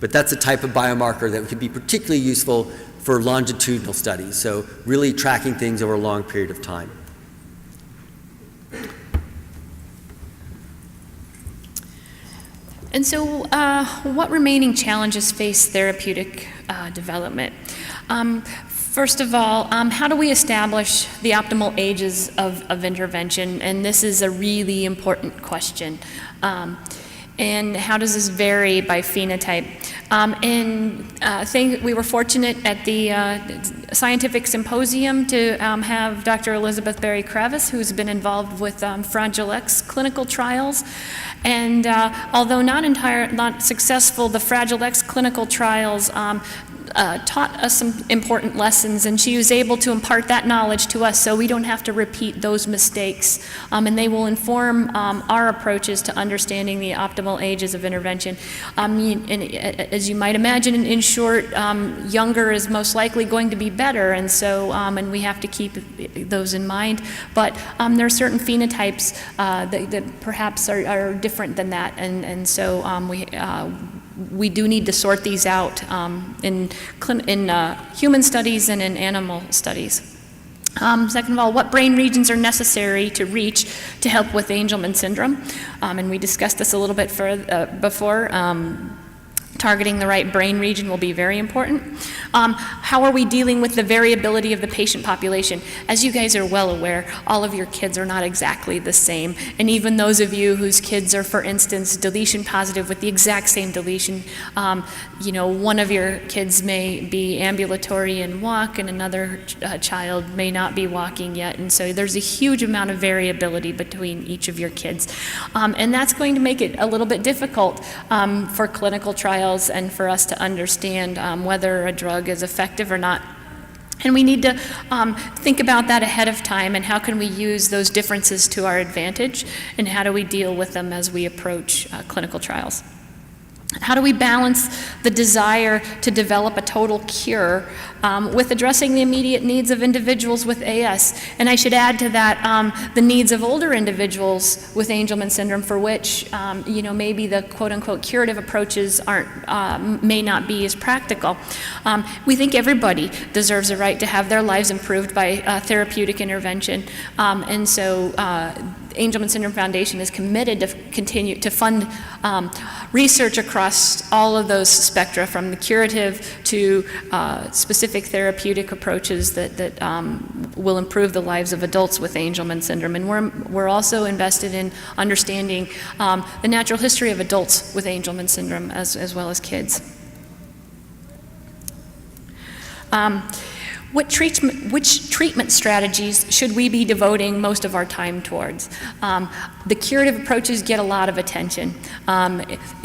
But that's a type of biomarker that could be particularly useful for longitudinal studies, so really tracking things over a long period of time. And so, what remaining challenges face therapeutic development? First of all, how do we establish the optimal ages of intervention? And this is a really important question. And how does this vary by phenotype? We were fortunate at the scientific symposium to have Dr. Elizabeth Berry-Kravis, who's been involved with Fragile X clinical trials. And although not successful, the Fragile X clinical trials taught us some important lessons, and she was able to impart that knowledge to us so we don't have to repeat those mistakes. And they will inform our approaches to understanding the optimal ages of intervention. As you might imagine, in short, younger is most likely going to be better, and so and we have to keep those in mind. But there are certain phenotypes that perhaps are different than that, and so we do need to sort these out in human studies and in animal studies. Second of all, what brain regions are necessary to reach to help with Angelman syndrome? And we discussed this a little bit before. Targeting the right brain region will be very important. How are we dealing with the variability of the patient population? As you guys are well aware, all of your kids are not exactly the same. And even those of you whose kids are, for instance, deletion positive with the exact same deletion, one of your kids may be ambulatory and walk, and another child may not be walking yet. And so there's a huge amount of variability between each of your kids. And that's going to make it a little bit difficult for clinical trials and for us to understand whether a drug is effective or not. And we need to think about that ahead of time, and how can we use those differences to our advantage, and how do we deal with them as we approach clinical trials. How do we balance the desire to develop a total cure with addressing the immediate needs of individuals with AS? And I should add to that the needs of older individuals with Angelman syndrome, for which maybe the quote-unquote curative approaches may not be as practical. We think everybody deserves a right to have their lives improved by therapeutic intervention, and so Angelman Syndrome Foundation is committed to continue to fund research across all of those spectra, from the curative to specific therapeutic approaches that will improve the lives of adults with Angelman syndrome. And we're also invested in understanding the natural history of adults with Angelman syndrome as well as kids. Which treatment strategies should we be devoting most of our time towards? The curative approaches get a lot of attention.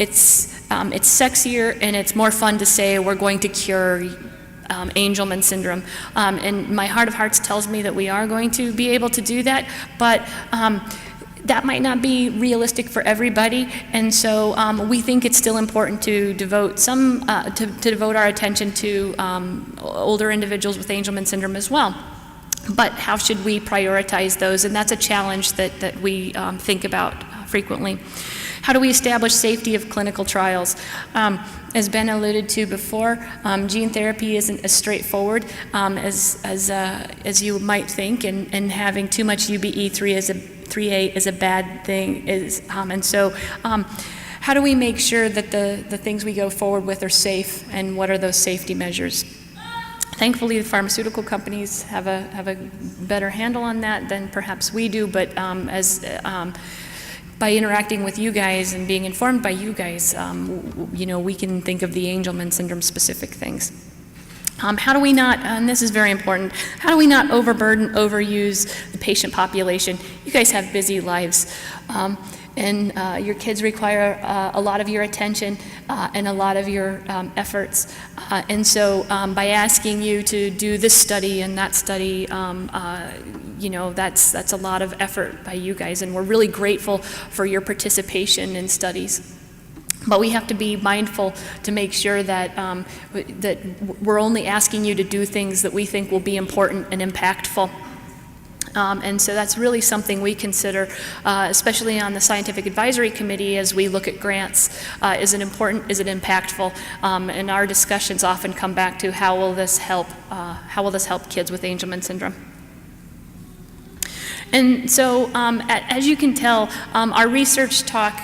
It's sexier and it's more fun to say we're going to cure Angelman syndrome. And my heart of hearts tells me that we are going to be able to do that, but that might not be realistic for everybody, and so we think it's still important to devote devote our attention to older individuals with Angelman syndrome as well. But how should we prioritize those? And that's a challenge that we think about frequently. How do we establish safety of clinical trials? As Ben alluded to before, gene therapy isn't as straightforward as you might think, and having too much UBIII is a bad thing. And so how do we make sure that the things we go forward with are safe, and what are those safety measures? Thankfully, the pharmaceutical companies have a better handle on that than perhaps we do, but by interacting with you guys and being informed by you guys, we can think of the Angelman syndrome specific things. How do we not, and this is very important, how do we not overburden, overuse the patient population? You guys have busy lives, and your kids require a lot of your attention and a lot of your efforts. And so by asking you to do this study and that study, that's a lot of effort by you guys, and we're really grateful for your participation in studies. But we have to be mindful to make sure that that we're only asking you to do things that we think will be important and impactful. And so that's really something we consider, especially on the Scientific Advisory Committee as we look at grants. Is it important? Is it impactful? And our discussions often come back to how will this help kids with Angelman syndrome? And so, as you can tell, our research talk,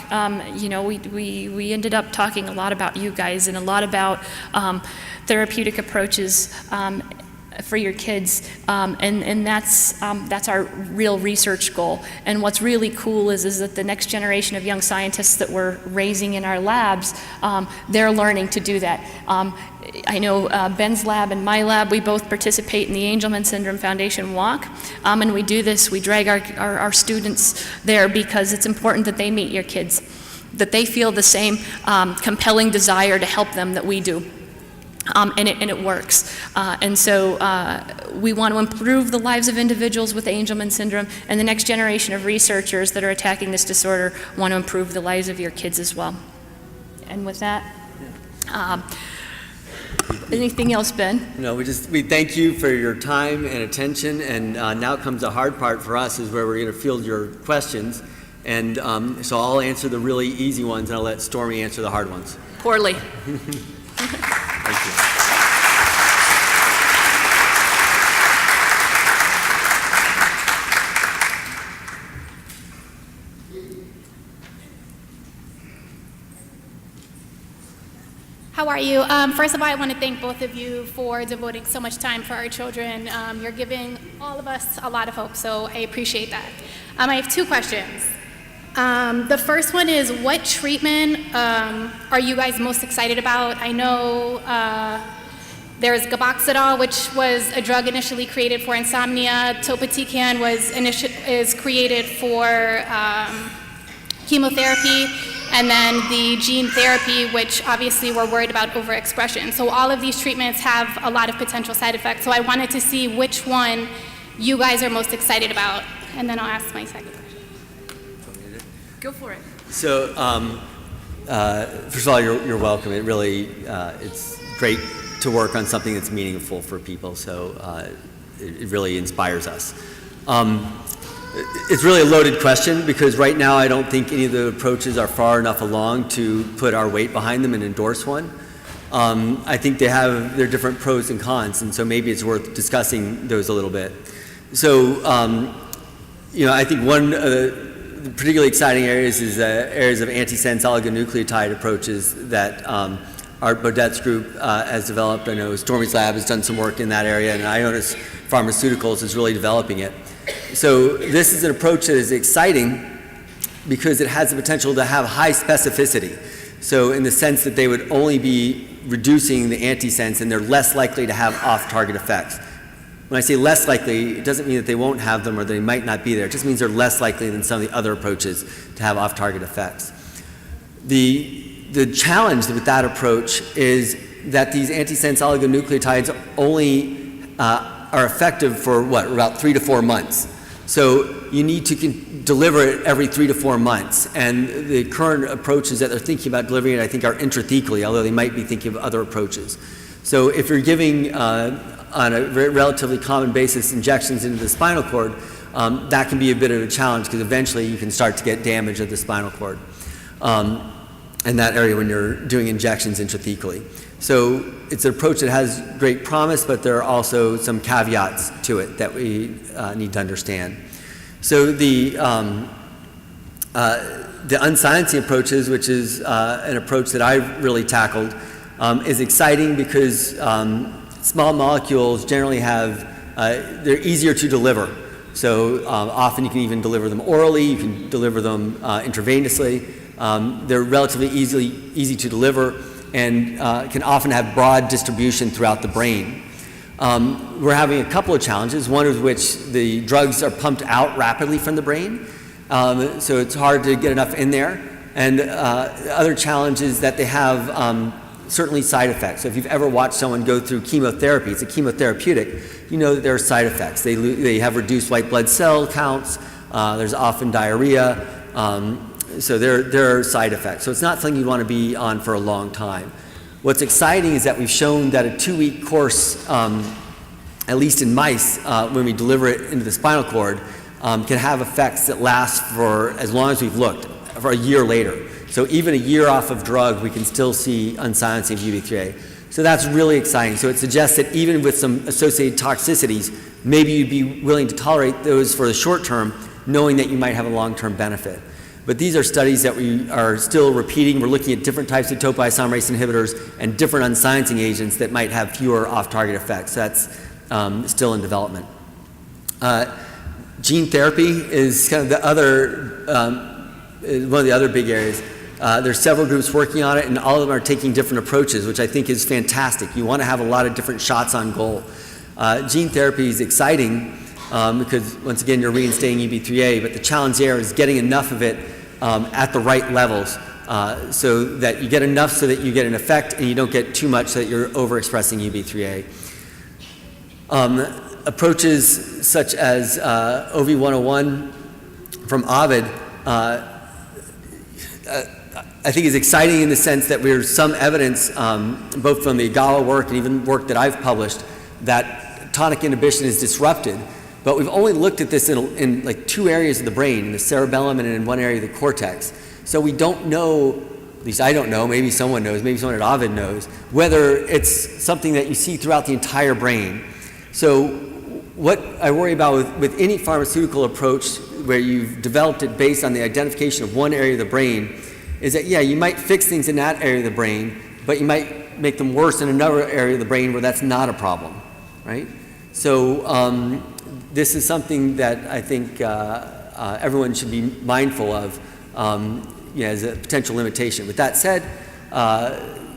we ended up talking a lot about you guys and a lot about therapeutic approaches for your kids, and that's our real research goal. And what's really cool is that the next generation of young scientists that we're raising in our labs, they're learning to do that. I know Ben's lab and my lab, we both participate in the Angelman Syndrome Foundation Walk, and we do this, we drag our students there because it's important that they meet your kids, that they feel the same compelling desire to help them that we do. And it works. And so we want to improve the lives of individuals with Angelman syndrome, and the next generation of researchers that are attacking this disorder want to improve the lives of your kids as well. And with that, anything else, Ben? No, we thank you for your time and attention, and now comes the hard part for us, is where we're going to field your questions. And so I'll answer the really easy ones, and I'll let Stormy answer the hard ones. Poorly. Thank you. How are you? First of all, I want to thank both of you for devoting so much time for our children. You're giving all of us a lot of hope, so I appreciate that. I have two questions. The first one is, what treatment are you guys most excited about? I know there's gaboxidol, which was a drug initially created for insomnia. Topotecan is created for chemotherapy, and then the gene therapy, which obviously we're worried about overexpression. So all of these treatments have a lot of potential side effects. So I wanted to see which one you guys are most excited about, and then I'll ask my second question. Go for it. So, first of all, you're welcome. It really, it's great to work on something that's meaningful for people, so it really inspires us. It's really a loaded question, because right now I don't think any of the approaches are far enough along to put our weight behind them and endorse one. I think they have their different pros and cons, and so maybe it's worth discussing those a little bit. So, I think one particularly exciting areas is areas of antisense oligonucleotide approaches that Art Baudette's group has developed. I know Stormy's lab has done some work in that area, and Ionis Pharmaceuticals is really developing it. So this is an approach that is exciting because it has the potential to have high specificity. So in the sense that they would only be reducing the antisense, and they're less likely to have off-target effects. When I say less likely, it doesn't mean that they won't have them or they might not be there. It just means they're less likely than some of the other approaches to have off-target effects. The challenge with that approach is that these antisense oligonucleotides only are effective for about 3 to 4 months. So you need to deliver it every 3 to 4 months. And the current approaches that they're thinking about delivering it, I think, are intrathecally, although they might be thinking of other approaches. So if you're giving on a relatively common basis injections into the spinal cord, that can be a bit of a challenge, because eventually you can start to get damage of the spinal cord in that area when you're doing injections intrathecally. So it's an approach that has great promise, but there are also some caveats to it that we need to understand. So the unsciencing approaches, which is an approach that I've really tackled, is exciting because small molecules generally they're easier to deliver. So often you can even deliver them orally, you can deliver them intravenously. They're relatively easy to deliver and can often have broad distribution throughout the brain. We're having a couple of challenges, one of which the drugs are pumped out rapidly from the brain, so it's hard to get enough in there. And the other challenge is that they have certainly side effects. So if you've ever watched someone go through chemotherapy, it's a chemotherapeutic, you know that there are side effects. They have reduced white blood cell counts, there's often diarrhea, so there are side effects. So it's not something you want to be on for a long time. What's exciting is that we've shown that a 2-week course at least in mice, when we deliver it into the spinal cord, can have effects that last for as long as we've looked, for a year later. So even a year off of drug, we can still see unsilencing of UBE3A. So that's really exciting. So it suggests that even with some associated toxicities, maybe you'd be willing to tolerate those for the short term, knowing that you might have a long-term benefit. But these are studies that we are still repeating. We're looking at different types of topoisomerase inhibitors and different unsilencing agents that might have fewer off-target effects. That's still in development. Gene therapy is kind of the other, one of the other big areas. There's several groups working on it, and all of them are taking different approaches, which I think is fantastic. You want to have a lot of different shots on goal. Gene therapy is exciting because, once again, you're reinstating UBE3A, but the challenge there is getting enough of it at the right levels so that you get enough so that you get an effect and you don't get too much so that you're overexpressing UBE3A. Approaches such as OV101 from Ovid I think is exciting in the sense that there's some evidence, both from the Agawa work and even work that I've published, that tonic inhibition is disrupted. But we've only looked at this in like 2 areas of the brain, in the cerebellum and in 1 area of the cortex. So we don't know, at least I don't know, maybe someone knows, maybe someone at Ovid knows, whether it's something that you see throughout the entire brain. So what I worry about with any pharmaceutical approach where you've developed it based on the identification of 1 area of the brain is that, yeah, you might fix things in that area of the brain, but you might make them worse in another area of the brain where that's not a problem, right? So this is something that I think everyone should be mindful of as a potential limitation. With that said,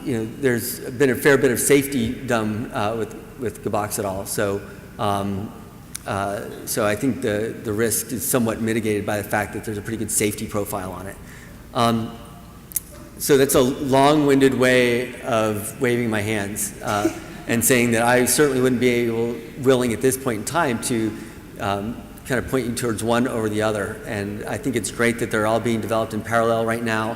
there's been a fair bit of safety done with gaboxidol, so I think the risk is somewhat mitigated by the fact that there's a pretty good safety profile on it. So that's a long-winded way of waving my hands and saying that I certainly wouldn't be willing at this point in time to kind of point you towards one over the other. And I think it's great that they're all being developed in parallel right now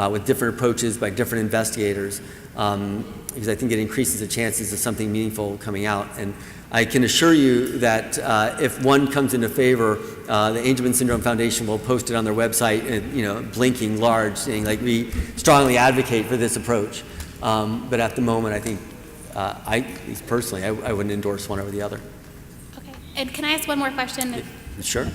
with different approaches by different investigators because I think it increases the chances of something meaningful coming out. And I can assure you that if one comes into favor, the Angelman Syndrome Foundation will post it on their website, blinking large, saying like we strongly advocate for this approach. But at the moment, I think, at least personally, I wouldn't endorse one over the other. Okay. And can I ask one more question? Sure.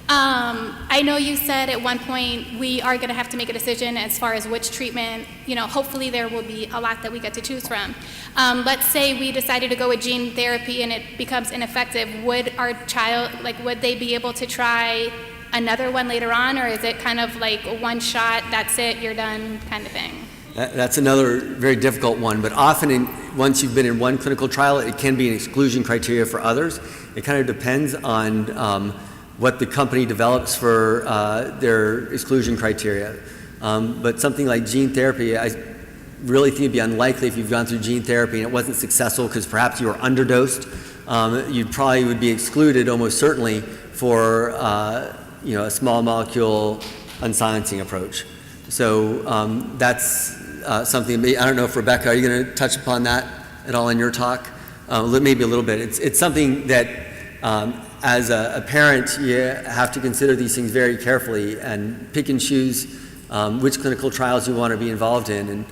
I know you said at one point we are going to have to make a decision as far as which treatment, hopefully there will be a lot that we get to choose from. Let's say we decided to go with gene therapy and it becomes ineffective. Would our child, would they be able to try another one later on, or is it kind of like one shot, that's it, you're done kind of thing? That's another very difficult one, but often once you've been in one clinical trial, it can be an exclusion criteria for others. It kind of depends on what the company develops for their exclusion criteria. But something like gene therapy, I really think it'd be unlikely if you've gone through gene therapy and it wasn't successful because perhaps you were underdosed. You probably would be excluded almost certainly for a small molecule unsilencing approach. So that's something, I don't know if Rebecca, are you going to touch upon that at all in your talk? Maybe a little bit. It's something that as a parent, you have to consider these things very carefully and pick and choose which clinical trials you want to be involved in. And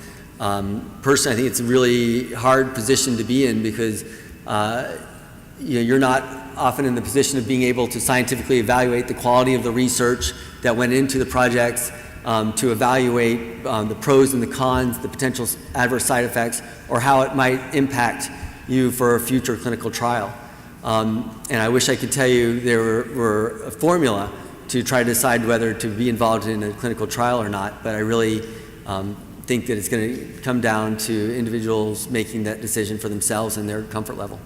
personally, I think it's a really hard position to be in because you're not often in the position of being able to scientifically evaluate the quality of the research that went into the projects, to evaluate the pros and the cons, the potential adverse side effects, or how it might impact you for a future clinical trial. And I wish I could tell you there were a formula to try to decide whether to be involved in a clinical trial or not, but I really think that it's going to come down to individuals making that decision for themselves and their comfort level.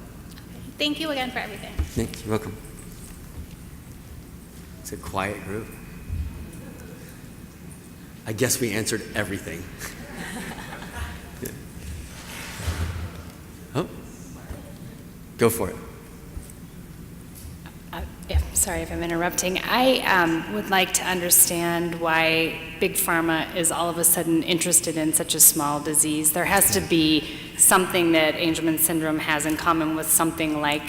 Thank you again for everything. Thanks. You're welcome. It's a quiet group. I guess we answered everything. Oh, go for it. Yeah, sorry if I'm interrupting. I would like to understand why Big Pharma is all of a sudden interested in such a small disease. There has to be something that Angelman syndrome has in common with something like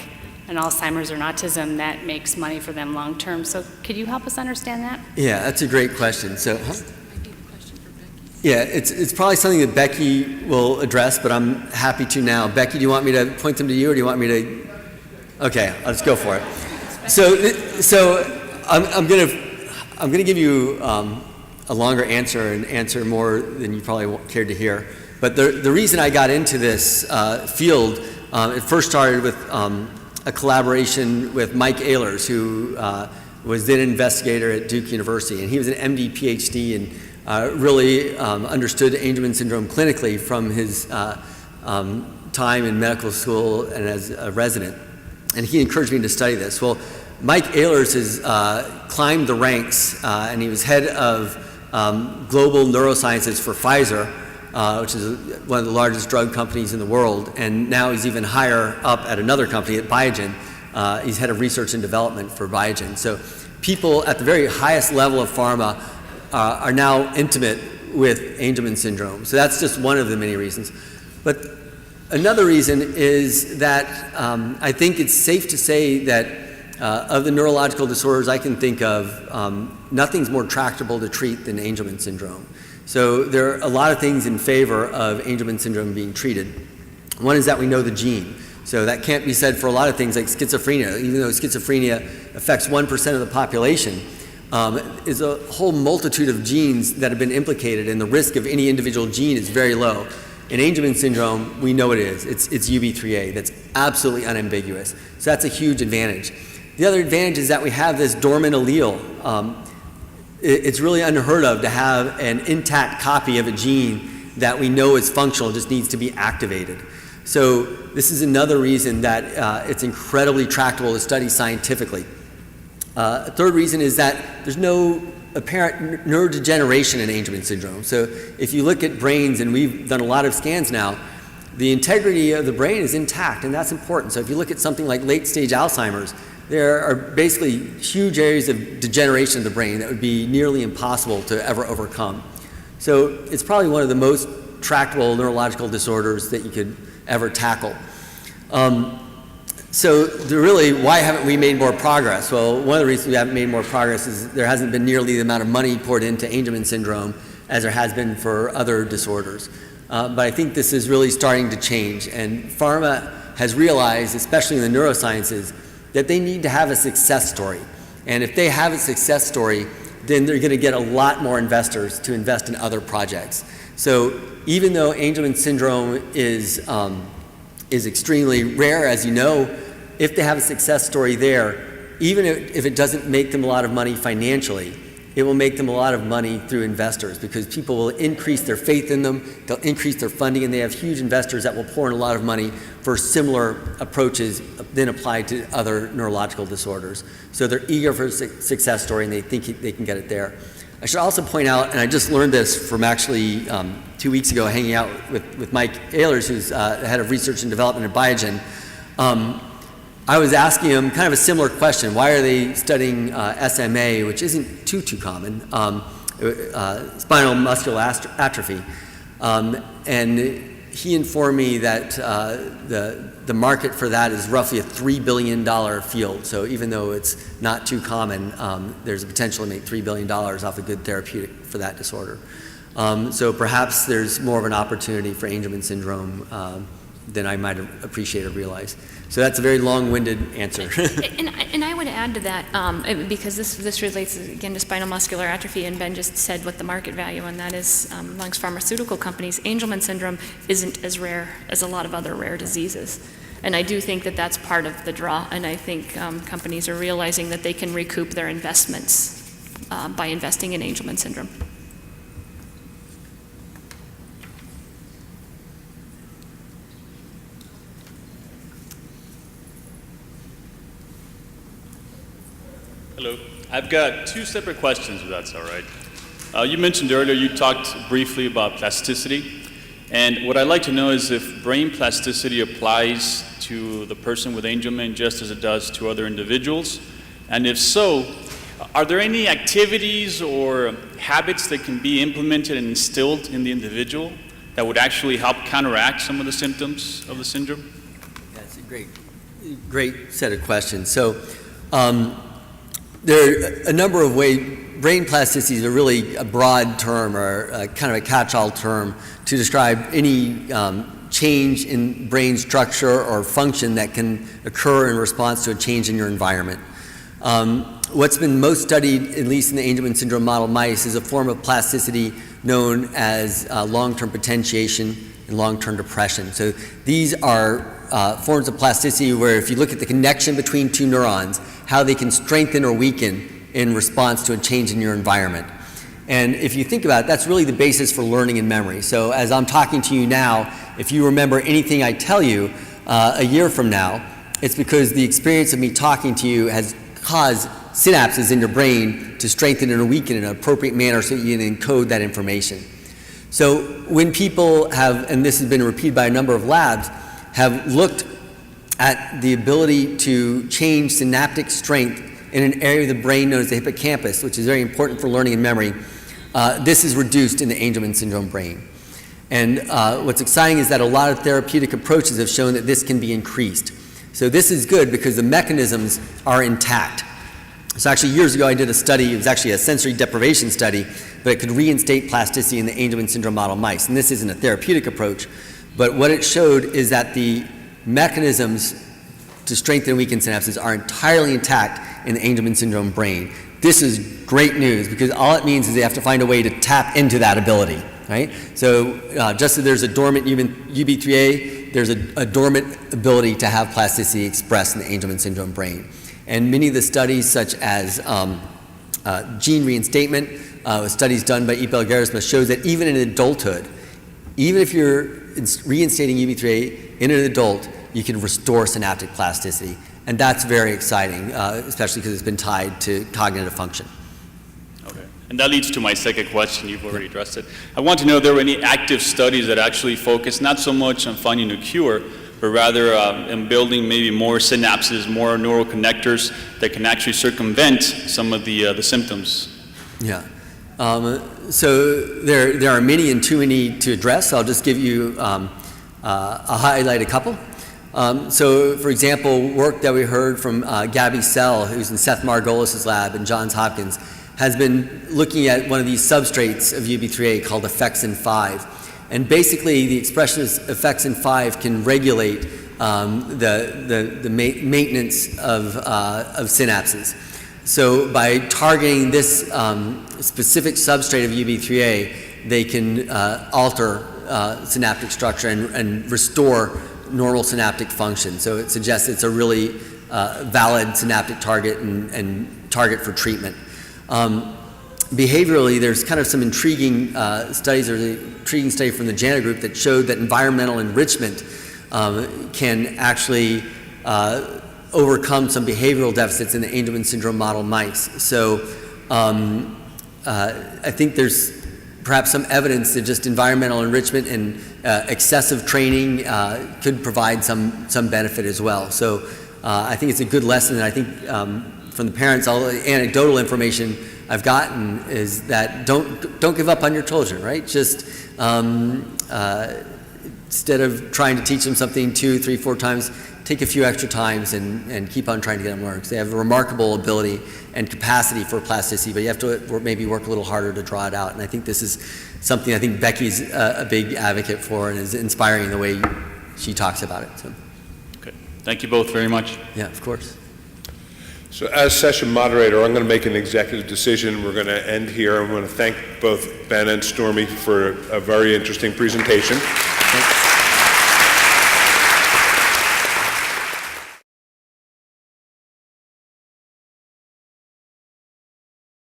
an Alzheimer's or an autism that makes money for them long term. So could you help us understand that? Yeah, that's a great question. So, yeah, it's probably something that Becky will address, but I'm happy to now. Becky, do you want me to point them to you, or do you want me to? Okay, let's go for it. So I'm gonna give you a longer answer and answer more than you probably cared to hear. But the reason I got into this field, it first started with a collaboration with Mike Ehlers, who was then an investigator at Duke University, and he was an MD, PhD, and really understood Angelman syndrome clinically from his time in medical school and as a resident. And he encouraged me to study this. Well, Mike Ehlers has climbed the ranks, and he was head of global neurosciences for Pfizer, which is one of the largest drug companies in the world, and now he's even higher up at another company, at Biogen. He's head of research and development for Biogen. So people at the very highest level of pharma are now intimate with Angelman syndrome. So that's just one of the many reasons. But another reason is that I think it's safe to say that of the neurological disorders I can think of, nothing's more tractable to treat than Angelman syndrome. So there are a lot of things in favor of Angelman syndrome being treated. One is that we know the gene. So that can't be said for a lot of things like schizophrenia. Even though schizophrenia affects 1% of the population, is a whole multitude of genes that have been implicated, and the risk of any individual gene is very low. In Angelman syndrome, we know it is. It's UBIII. That's absolutely unambiguous. So that's a huge advantage. The other advantage is that we have this dormant allele. It's really unheard of to have an intact copy of a gene that we know is functional, just needs to be activated. So this is another reason that it's incredibly tractable to study scientifically. A third reason is that there's no apparent neurodegeneration in Angelman syndrome. So if you look at brains, and we've done a lot of scans now, the integrity of the brain is intact, and that's important. So if you look at something like late-stage Alzheimer's, there are basically huge areas of degeneration of the brain that would be nearly impossible to ever overcome. So it's probably one of the most tractable neurological disorders that you could ever tackle. So really, why haven't we made more progress? Well, one of the reasons we haven't made more progress is there hasn't been nearly the amount of money poured into Angelman syndrome as there has been for other disorders. But I think this is really starting to change, and pharma has realized, especially in the neurosciences, that they need to have a success story. And if they have a success story, then they're going to get a lot more investors to invest in other projects. So even though Angelman syndrome is extremely rare, as you know, if they have a success story there, even if it doesn't make them a lot of money financially, it will make them a lot of money through investors, because people will increase their faith in them, they'll increase their funding, and they have huge investors that will pour in a lot of money for similar approaches then applied to other neurological disorders. So they're eager for a success story, and they think they can get it there. I should also point out, and I just learned this from actually 2 weeks ago hanging out with Mike Ehlers, who's the head of research and development at Biogen. I was asking him kind of a similar question. Why are they studying SMA, which isn't too common, spinal muscular atrophy? And he informed me that the market for that is roughly a $3 billion field. So even though it's not too common, there's a potential to make $3 billion off a good therapeutic for that disorder. So perhaps there's more of an opportunity for Angelman syndrome than I might have appreciated or realized. So that's a very long-winded answer. And I would add to that, because this relates again to spinal muscular atrophy, and Ben just said what the market value on that is amongst pharmaceutical companies. Angelman syndrome isn't as rare as a lot of other rare diseases. And I do think that that's part of the draw, and I think companies are realizing that they can recoup their investments by investing in Angelman syndrome. Hello. I've got two separate questions, if that's all right. You mentioned earlier, you talked briefly about plasticity. And what I'd like to know is if brain plasticity applies to the person with Angelman just as it does to other individuals. And if so, are there any activities or habits that can be implemented and instilled in the individual that would actually help counteract some of the symptoms of the syndrome? That's a great set of questions. So there are a number of ways. Brain plasticity is a really a broad term, or kind of a catch-all term to describe any change in brain structure or function that can occur in response to a change in your environment. What's been most studied, at least in the Angelman syndrome model mice, is a form of plasticity known as long-term potentiation and long-term depression. So these are forms of plasticity where if you look at the connection between two neurons, how they can strengthen or weaken in response to a change in your environment. And if you think about it, that's really the basis for learning and memory. So as I'm talking to you now, if you remember anything I tell you a year from now, it's because the experience of me talking to you has caused synapses in your brain to strengthen and weaken in an appropriate manner so that you can encode that information. So when people have, and this has been repeated by a number of labs, have looked at the ability to change synaptic strength in an area of the brain known as the hippocampus, which is very important for learning and memory, this is reduced in the Angelman syndrome brain. And what's exciting is that a lot of therapeutic approaches have shown that this can be increased. So this is good because the mechanisms are intact. So actually years ago I did a study, it was actually a sensory deprivation study, but it could reinstate plasticity in the Angelman syndrome model mice. And this isn't a therapeutic approach, but what it showed is that the mechanisms to strengthen and weaken synapses are entirely intact in the Angelman syndrome brain. This is great news because all it means is they have to find a way to tap into that ability, right? So just as there's a dormant UBIII, there's a dormant ability to have plasticity expressed in the Angelman syndrome brain. And many of the studies, such as gene reinstatement, studies done by UBIII, shows that even in adulthood, even if you're reinstating UBIII in an adult, you can restore synaptic plasticity. And that's very exciting, especially because it's been tied to cognitive function. Okay. And that leads to my second question. You've already addressed it. I want to know if there were any active studies that actually focus not so much on finding a cure, but rather in building maybe more synapses, more neural connectors that can actually circumvent some of the symptoms. Yeah. So there are many and too many to address. I'll just give you, I'll highlight a couple. So, for example, work that we heard from Gabby Sell, who's in Seth Margolis' lab in Johns Hopkins, has been looking at one of these substrates of UBIII called effexin 5. And basically, the expression of effexin 5 can regulate the maintenance of synapses. So, by targeting this specific substrate of UBIII, they can alter synaptic structure and restore normal synaptic function. So it suggests it's a really valid synaptic target and target for treatment. Behaviorally, there's kind of some intriguing studies. There's an intriguing study from the JANA group that showed that environmental enrichment can actually overcome some behavioral deficits in the Angelman syndrome model mice. So I think there's perhaps some evidence that just environmental enrichment and excessive training could provide some benefit as well. So I think it's a good lesson, and I think from the parents, all the anecdotal information I've gotten is that don't give up on your children, right? Just instead of trying to teach them something 2, 3, 4 times, take a few extra times and keep on trying to get them learned. They have a remarkable ability and capacity for plasticity, but you have to maybe work a little harder to draw it out. And I think this is something I think Becky's a big advocate for and is inspiring the way she talks about it. So. Okay. Thank you both very much. Yeah, of course. So as session moderator, I'm going to make an executive decision. We're going to end here. I'm going to thank both Ben and Stormy for a very interesting presentation. Thanks.